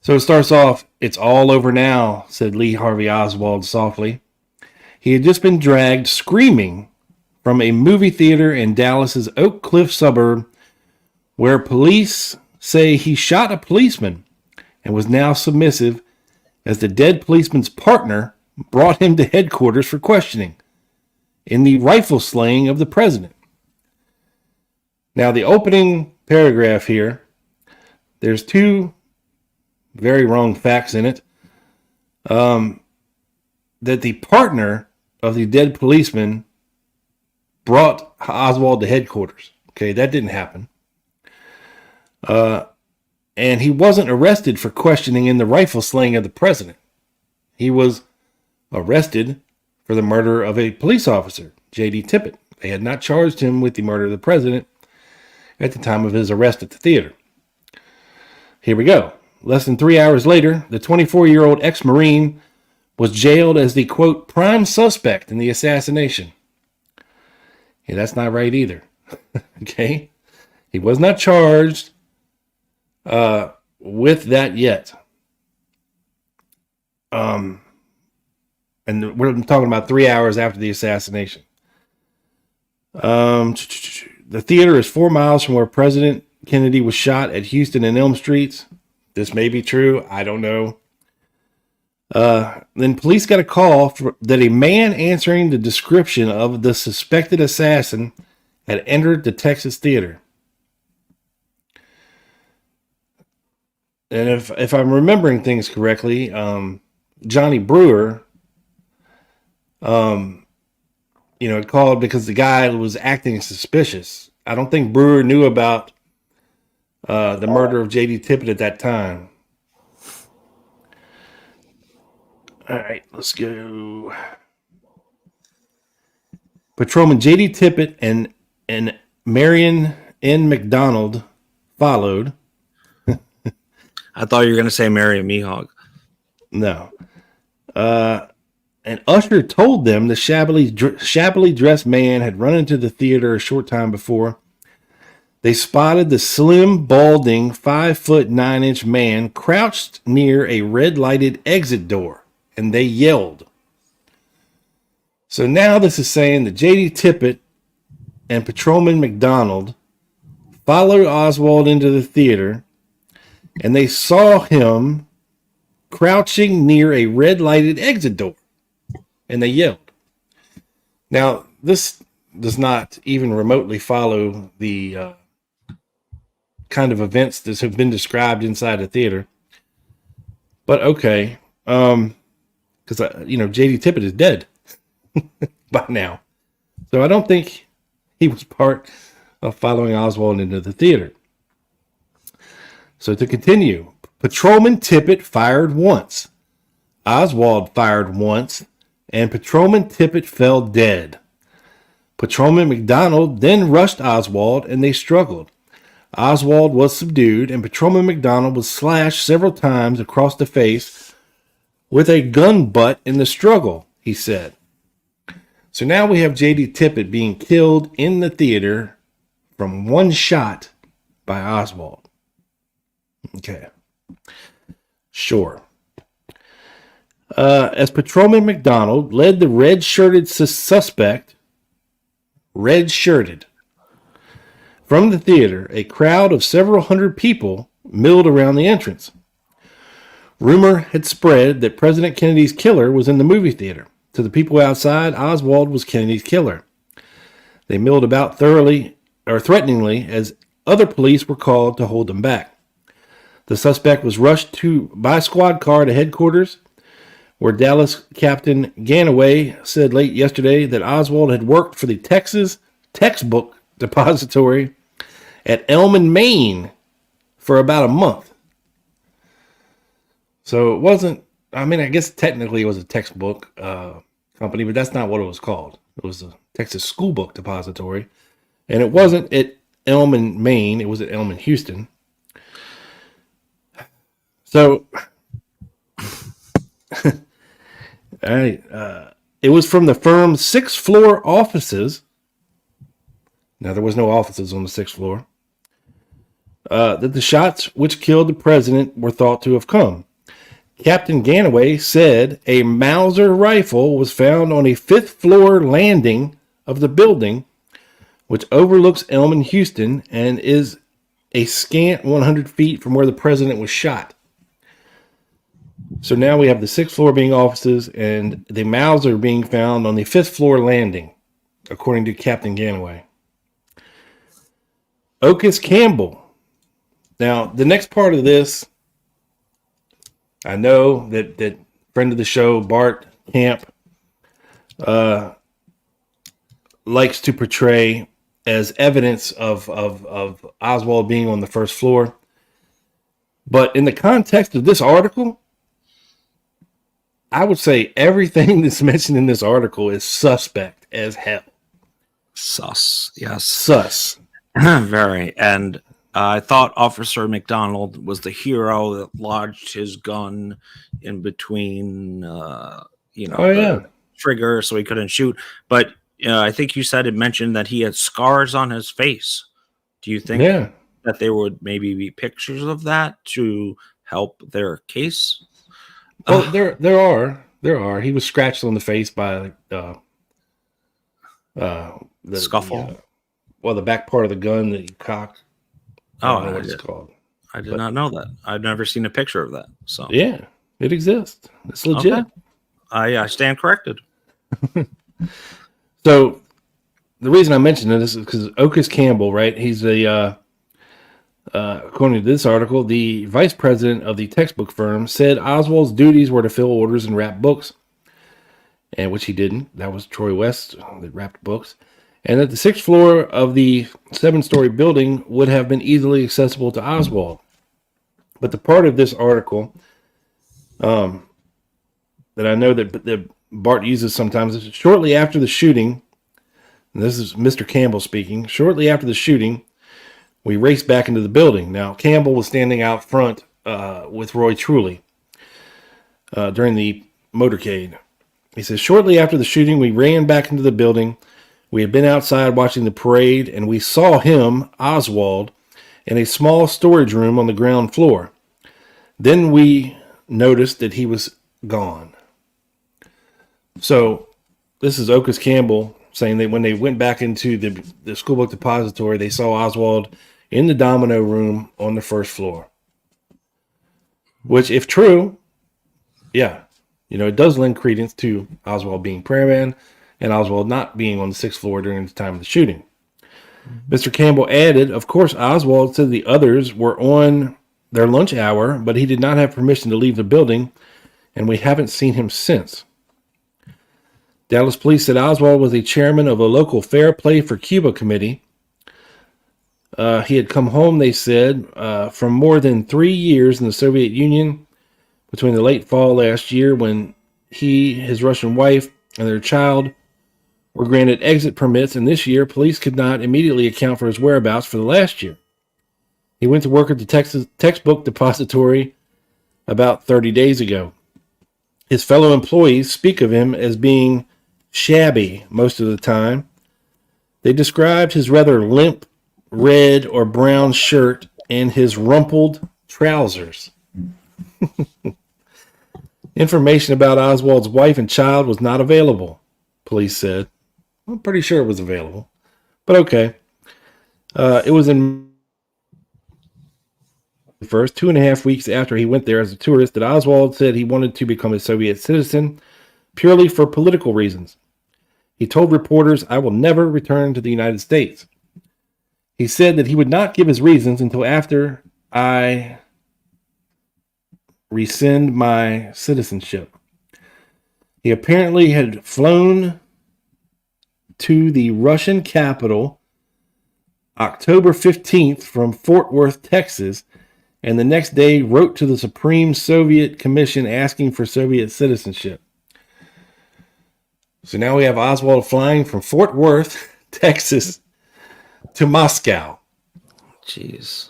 So it starts off, "It's all over now," said Lee Harvey Oswald softly. He had just been dragged screaming from a movie theater in Dallas's Oak Cliff suburb where police say he shot a policeman and was now submissive as the dead policeman's partner brought him to headquarters for questioning in the rifle slaying of the president. Now, the opening paragraph here, there's two very wrong facts in it. that the partner of the dead policeman brought Oswald to headquarters. Okay, that didn't happen. And he wasn't arrested for questioning in the rifle sling of the president. He was arrested for the murder of a police officer, J.D. Tippit. They had not charged him with the murder of the president at the time of his arrest at the theater. Here we go. Less than 3 hours later, the 24-year-old ex-Marine was jailed as the, quote, prime suspect in the assassination. Yeah, that's not right either. Okay? He was not charged with that yet. And we're talking about 3 hours after the assassination. The theater is 4 miles from where President Kennedy was shot at Houston and Elm Streets. This may be true. I don't know. Then police got a call that a man answering the description of the suspected assassin had entered the Texas theater. And if I'm remembering things correctly, Johnny Brewer, called because the guy was acting suspicious. I don't think Brewer knew about the murder of J.D. Tippit at that time. All right, let's go. Patrolman J.D. Tippit and Marion N. McDonald followed. I thought you were going to say Marion Mihawk. No. An usher told them the shabbily dressed man had run into the theater a short time before. They spotted the slim, balding, 5'9" man crouched near a red-lighted exit door, and they yelled. So now this is saying that J.D. Tippit and Patrolman McDonald followed Oswald into the theater, and they saw him crouching near a red-lighted exit door, and they yelled. Now, this does not even remotely follow the kind of events that have been described inside the theater. But okay, because J.D. Tippit is dead by now, so I don't think he was part of following Oswald into the theater. So to continue, Patrolman Tippit fired once, Oswald fired once, and Patrolman Tippit fell dead. Patrolman McDonald then rushed Oswald, and they struggled. Oswald was subdued, and Patrolman McDonald was slashed several times across the face with a gun butt in the struggle, he said. So now we have J.D. Tippit being killed in the theater from one shot by Oswald. Okay. Sure. As Patrolman McDonald led the red-shirted suspect, from the theater, a crowd of several hundred people milled around the entrance. Rumor had spread that President Kennedy's killer was in the movie theater. To the people outside, Oswald was Kennedy's killer. They milled about threateningly as other police were called to hold them back. The suspect was rushed by squad car to headquarters, where Dallas Captain Ganaway said late yesterday that Oswald had worked for the Texas Textbook Depository at Elm, Maine for about a month. So it wasn't, I guess technically it was a textbook company, but that's not what it was called. It was a Texas School Book Depository. And it wasn't at Elm, Maine. It was at Elm, Houston. So it was from the firm's 6th floor offices. Now, there was no offices on the 6th floor. That the shots which killed the president were thought to have come. Captain Ganaway said a Mauser rifle was found on a 5th floor landing of the building, which overlooks Elm, Houston, and is a scant 100 feet from where the president was shot. So now we have the 6th floor being offices and the Mauser being found on the 5th floor landing, according to Captain Ganaway. Ocus Campbell. Now, the next part of this, I know that friend of the show, Bart Camp, likes to portray as evidence of Oswald being on the first floor. But in the context of this article, I would say everything that's mentioned in this article is suspect as hell. Sus. Yes. Sus. Very. And I thought Officer McDonald was the hero that lodged his gun in between, the trigger so he couldn't shoot. But I think you said it mentioned that he had scars on his face. Do you think that there would maybe be pictures of that to help their case? Well, there are. He was scratched on the face by the scuffle. The back part of the gun that you cock. I don't know what it's called. I did not know that. I've never seen a picture of that. So yeah, it exists. It's legit. Okay. I stand corrected. So the reason I mentioned this is because Ocas Campbell, right? He's the according to this article, the vice president of the textbook firm, said Oswald's duties were to fill orders and wrap books, and which he didn't. That was Troy West that wrapped books. And that the 6th floor of the 7-story building would have been easily accessible to Oswald. But the part of this article that I know that Bart uses sometimes is shortly after the shooting, and this is Mr. Campbell speaking, shortly after the shooting, we raced back into the building. Now, Campbell was standing out front with Roy Truly during the motorcade. He says, shortly after the shooting, we ran back into the building. We had been outside watching the parade, and we saw him, Oswald, in a small storage room on the ground floor. Then we noticed that he was gone. So this is Ocas Campbell saying that when they went back into the schoolbook depository, they saw Oswald in the domino room on the first floor. Which, if true, it does lend credence to Oswald being prayer man and Oswald not being on the 6th floor during the time of the shooting. Mr. Campbell added, of course, Oswald said the others were on their lunch hour, but he did not have permission to leave the building, and we haven't seen him since. Dallas police said Oswald was a chairman of a local Fair Play for Cuba committee. He had come home, they said, from more than 3 years in the Soviet Union between the late fall last year when he, his Russian wife, and their child were granted exit permits, and this year police could not immediately account for his whereabouts for the last year. He went to work at the textbook depository about 30 days ago. His fellow employees speak of him as being shabby most of the time. They described his rather limp red or brown shirt and his rumpled trousers. Information about Oswald's wife and child was not available, police said. I'm pretty sure it was available, but okay. It was in the first 2.5 weeks after he went there as a tourist that Oswald said he wanted to become a Soviet citizen purely for political reasons. He told reporters, "I will never return to the United States." He said that he would not give his reasons until after I rescind my citizenship. He apparently had flown to the Russian capital October 15th from Fort Worth, Texas, and the next day wrote to the Supreme Soviet Commission asking for Soviet citizenship. So now we have Oswald flying from Fort Worth, Texas, to Moscow. Jeez.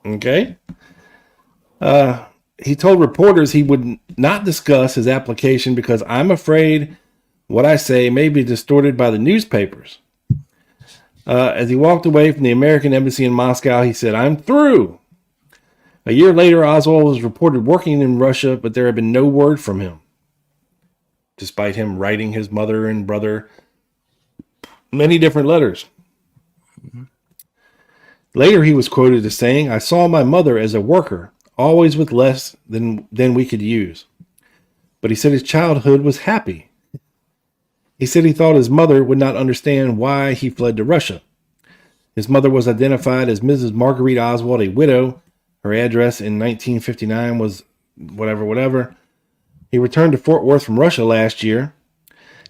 Okay. He told reporters he would not discuss his application because I'm afraid what I say may be distorted by the newspapers. As he walked away from the American embassy in Moscow, he said, "I'm through." A year later, Oswald was reported working in Russia, but there had been no word from him, despite him writing his mother and brother many different letters. Mm-hmm. Later, he was quoted as saying, "I saw my mother as a worker, always with less than we could use." But he said his childhood was happy. He said he thought his mother would not understand why he fled to Russia. His mother was identified as Mrs. Marguerite Oswald, a widow. Her address in 1959 was whatever. He returned to Fort Worth from Russia last year.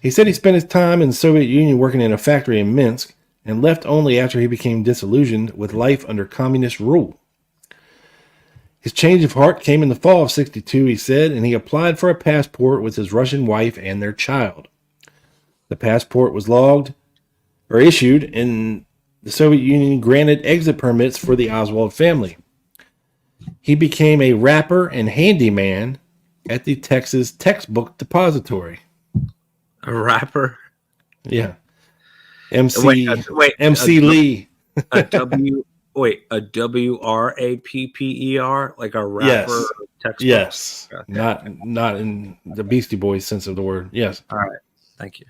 He said he spent his time in the Soviet Union working in a factory in Minsk and left only after he became disillusioned with life under communist rule. His change of heart came in the fall of '62, he said, and he applied for a passport with his Russian wife and their child. The passport was issued, and the Soviet Union granted exit permits for the Oswald family. He became a rapper and handyman at the Texas Textbook Depository. A rapper? Yeah. MC Lee. A WRAPPER, like a rapper. Yes. Textbook? Yes. Okay. Not in the Beastie Boys sense of the word. Yes. All right. Thank you.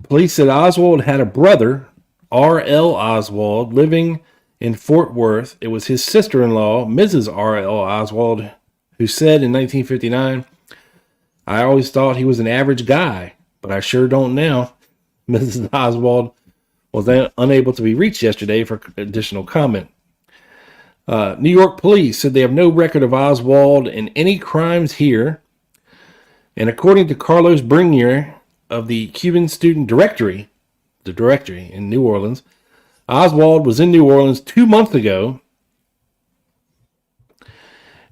Police said Oswald had a brother, R.L. Oswald, living in Fort Worth. It was his sister-in-law, Mrs. R.L. Oswald, who said in 1959, "I always thought he was an average guy, but I sure don't now." Mrs. Oswald was unable to be reached yesterday for additional comment. New York police said they have no record of Oswald and any crimes here. And according to Carlos Bernier of the Cuban Student Directory, the directory in New Orleans, Oswald was in New Orleans 2 months ago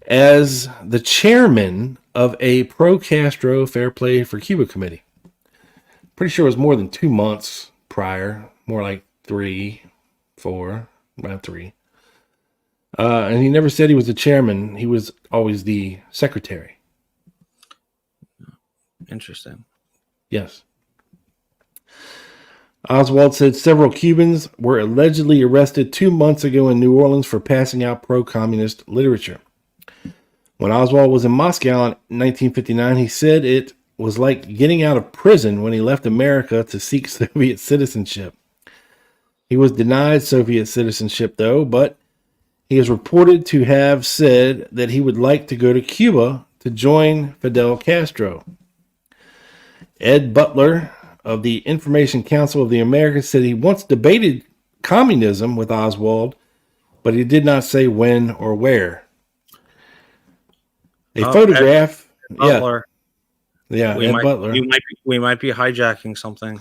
as the chairman of a pro-Castro Fair Play for Cuba committee. Pretty sure it was more than 2 months prior, more like 3, 4, around 3. And he never said he was the chairman. He was always the secretary. Interesting. Yes. Oswald said several Cubans were allegedly arrested 2 months ago in New Orleans for passing out pro-communist literature. When Oswald was in Moscow in 1959, he said it was like getting out of prison when he left America to seek Soviet citizenship. He was denied Soviet citizenship, though, but he is reported to have said that he would like to go to Cuba to join Fidel Castro. Ed Butler of the Information Council of the Americas said he once debated communism with Oswald, but he did not say when or where. A photograph. Ed Butler. Yeah, Ed Butler. We might be hijacking something.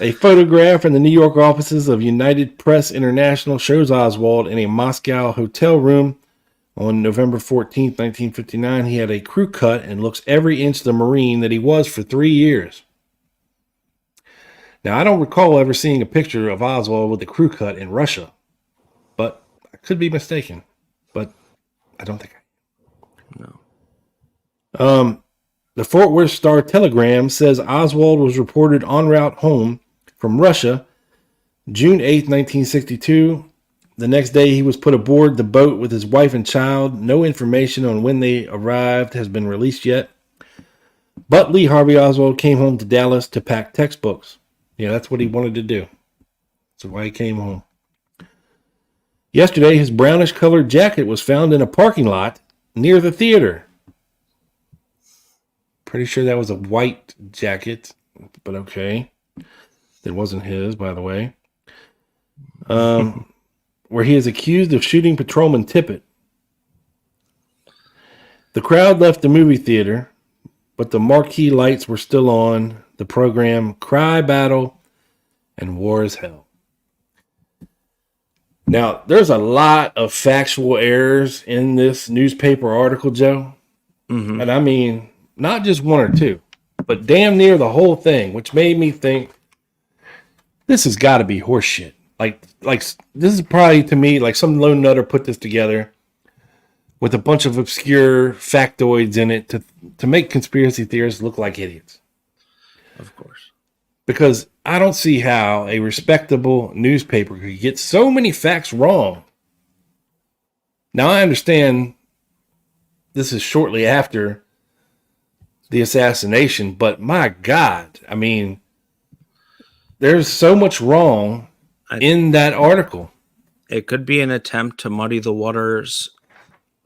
A photograph in the New York offices of United Press International shows Oswald in a Moscow hotel room on November 14th, 1959. He had a crew cut and looks every inch the Marine that he was for 3 years. Now, I don't recall ever seeing a picture of Oswald with a crew cut in Russia, but I could be mistaken. But I don't think No. The Fort Worth Star-Telegram says Oswald was reported en route home from Russia June 8th, 1962. The next day, he was put aboard the boat with his wife and child. No information on when they arrived has been released yet. But Lee Harvey Oswald came home to Dallas to pack textbooks. Yeah, that's what he wanted to do. That's why he came home. Yesterday, his brownish-colored jacket was found in a parking lot near the theater. Pretty sure that was a white jacket, but okay. It wasn't his, by the way. Where he is accused of shooting Patrolman Tippett. The crowd left the movie theater, but the marquee lights were still on. The program Cry Battle and War is Hell. Now, there's a lot of factual errors in this newspaper article, Joe. Mm-hmm. And I mean, not just one or two, but damn near the whole thing, which made me think this has got to be horseshit. Like this is probably, to me, like some lone nutter put this together with a bunch of obscure factoids in it to make conspiracy theorists look like idiots. Of course. Because I don't see how a respectable newspaper could get so many facts wrong. Now, I understand this is shortly after the assassination, but my God, I mean, there's so much wrong in that article. It could be an attempt to muddy the waters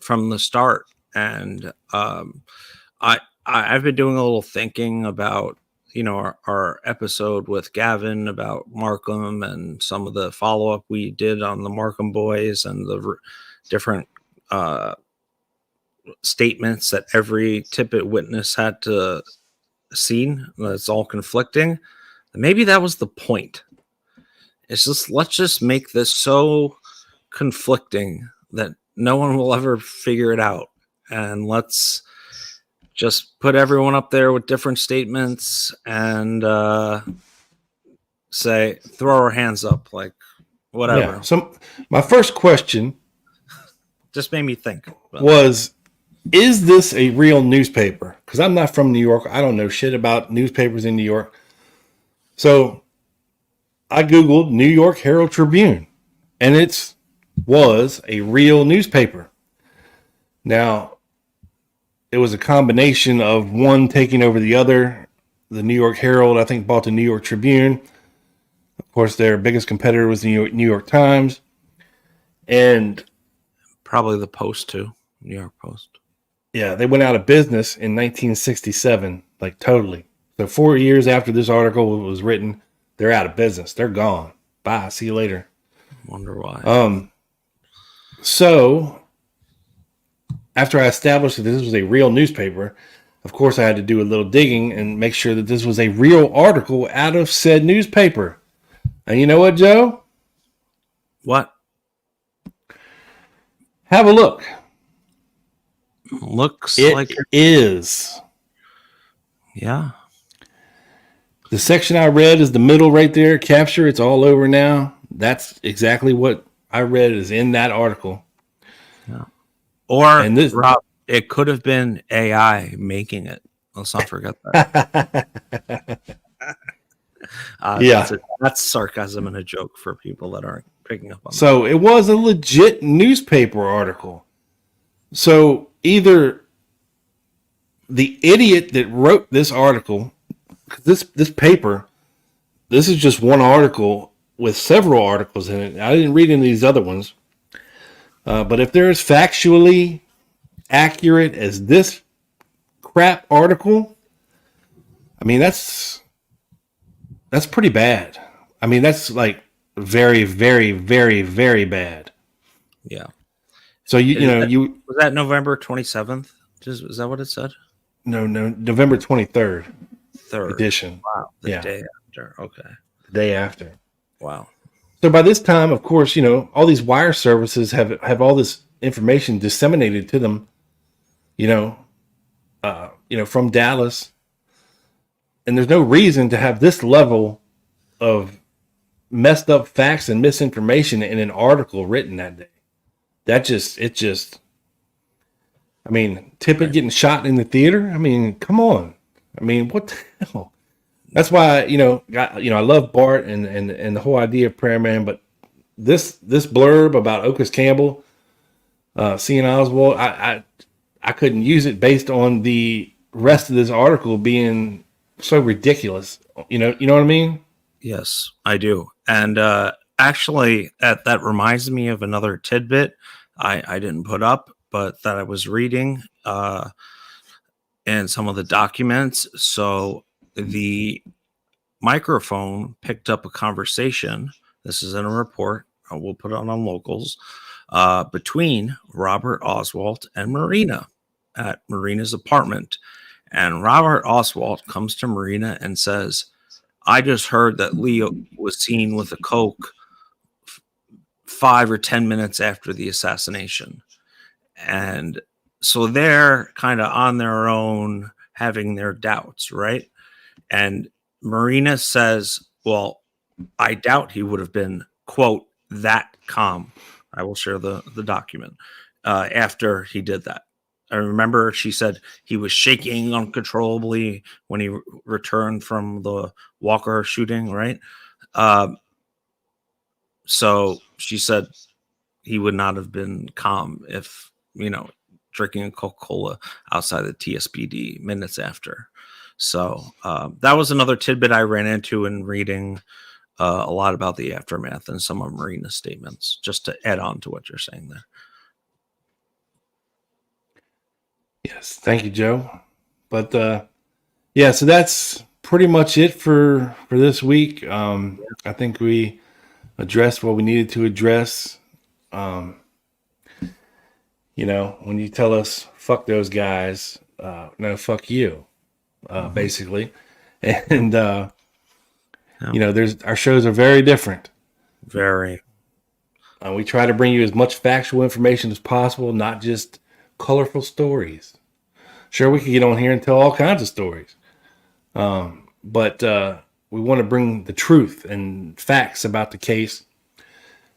from the start. And I've been doing a little thinking about, you know, our episode with Gavin about Markham and some of the follow-up we did on the Markham boys and different statements that every tippet witness had to seen. That's all conflicting. Maybe that was the point. It's just, let's just make this so conflicting that no one will ever figure it out, and let's just put everyone up there with different statements and say, throw our hands up, like whatever. Yeah. So my first question just made me think was, is this a real newspaper? Because I'm not from New York. I don't know shit about newspapers in New York. So I Googled New York Herald Tribune, and it was a real newspaper. Now, it was a combination of one taking over the other. The New York Herald, I think, bought the New York Tribune. Of course, their biggest competitor was the New York Times. And probably the Post, too. New York Post. Yeah, they went out of business in 1967, like totally. So 4 years after this article was written, they're out of business. They're gone. Bye. See you later. Wonder why. So after I established that this was a real newspaper, of course I had to do a little digging and make sure that this was a real article out of said newspaper. And you know what, Joe? What? Have a look. Looks it like it is. Yeah. The section I read is the middle right there. Capture. It's all over now. That's exactly what I read is in that article. Yeah. Or, Rob, it could have been AI making it. Let's not forget that. Yeah. That's sarcasm and a joke for people that aren't picking up on that. So it was a legit newspaper article. So either the idiot that wrote this article, this paper, this is just one article with several articles in it. I didn't read any of these other ones. But if they're as factually accurate as this crap article, I mean, that's pretty bad. I mean, that's like very, very, very, very bad. Yeah. So you was that November 27th? Is that what it said? No, November 23rd. Third edition. Wow. The day after. Okay. The day after. Wow. So by this time, of course, all these wire services have all this information disseminated to them, from Dallas. And there's no reason to have this level of messed up facts and misinformation in an article written that day. I mean, Tippett getting shot in the theater. I mean, come on. I mean, what the hell? That's why, I love Bart and the whole idea of Prayer Man, but this blurb about Otis Campbell, seeing Oswald, I couldn't use it based on the rest of this article being so ridiculous. You know what I mean? Yes, I do. And actually, that reminds me of another tidbit I didn't put up, but that I was reading in some of the documents. So the microphone picked up a conversation. This is in a report. We'll put it on locals between Robert Oswald and Marina at Marina's apartment. And Robert Oswald comes to Marina and says, I just heard that Leo was seen with a Coke 5 or 10 minutes after the assassination. And so they're kind of on their own, having their doubts, right? And Marina says, well, I doubt he would have been, quote, that calm. I will share the document after he did that. I remember she said he was shaking uncontrollably when he returned from the Walker shooting, right? So she said he would not have been calm if, drinking a Coca-Cola outside the TSPD minutes after. So that was another tidbit I ran into in reading a lot about the aftermath and some of Marina's statements, just to add on to what you're saying there. Yes, thank you, Joe. But so that's pretty much it for this week. I think we addressed what we needed to address. You know, when you tell us fuck those guys, no, fuck you, basically. And you know, our shows are very different. Very. We try to bring you as much factual information as possible, not just colorful stories. Sure, we could get on here and tell all kinds of stories, but we want to bring the truth and facts about the case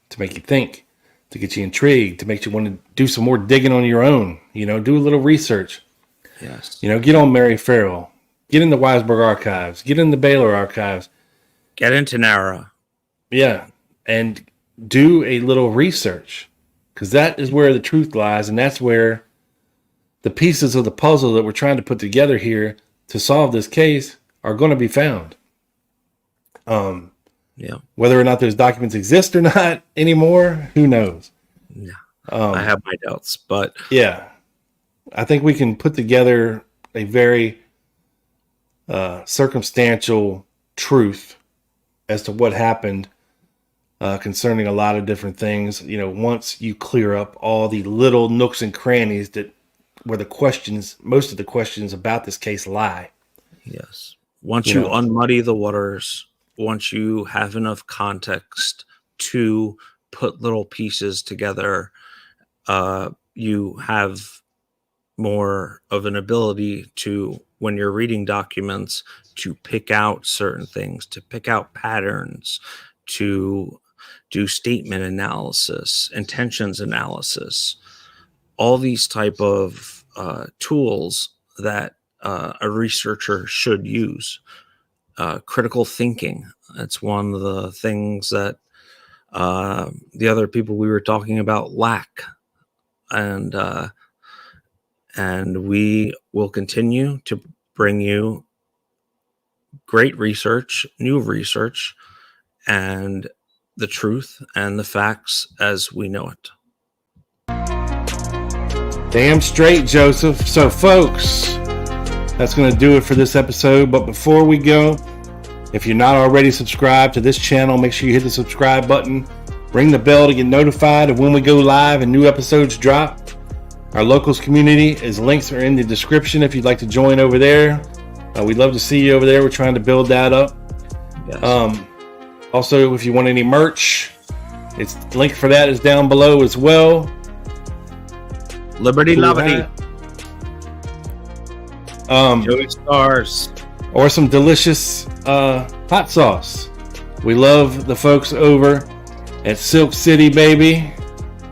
to make you think, to get you intrigued, to make you want to do some more digging on your own. You know, do a little research. Yes. You know, get on Mary Farrell, get in the Weisberg archives, get in the Baylor archives, get into NARA. Yeah, and do a little research, because that is where the truth lies, and that's where the pieces of the puzzle that we're trying to put together here to solve this case are going to be found. Yeah. Whether or not those documents exist or not anymore, who knows? Yeah. I have my doubts, but yeah, I think we can put together a very circumstantial truth as to what happened concerning a lot of different things. You know, once you clear up all the little nooks and crannies where most of the questions about this case lie. Yes. Once you unmuddy the waters, once you have enough context to put little pieces together, you have more of an ability to, when you're reading documents, to pick out certain things, to pick out patterns, to do statement analysis, intentions analysis, all these type of tools that a researcher should use. Critical thinking. That's one of the things that the other people we were talking about lack. And we will continue to bring you great research, new research, and the truth and the facts as we know it. Damn straight, Joseph. So, folks, that's going to do it for this episode. But before we go, if you're not already subscribed to this channel, make sure you hit the subscribe button. Ring the bell to get notified of when we go live and new episodes drop. Our locals community, links are in the description if you'd like to join over there. We'd love to see you over there. We're trying to build that up. Yes. Also, if you want any merch, the link for that is down below as well. Liberty Lovity. Joey Stars. Or some delicious hot sauce. We love the folks over at Silk City, baby.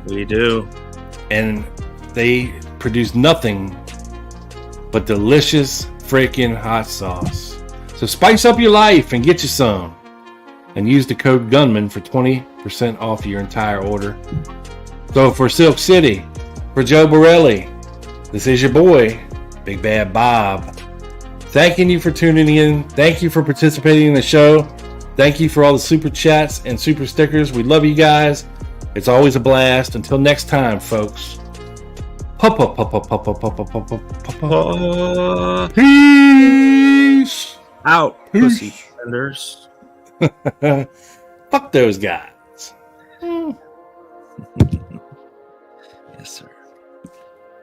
We do. And they produce nothing but delicious freaking hot sauce. So spice up your life and get you some. And use the code GUNMAN for 20% off your entire order. So for Silk City, for Joe Borelli, this is your boy, Big Bad Bob. Thanking you for tuning in. Thank you for participating in the show. Thank you for all the super chats and super stickers. We love you guys. It's always a blast. Until next time, folks. Peace out, pussy defenders. Fuck those guys.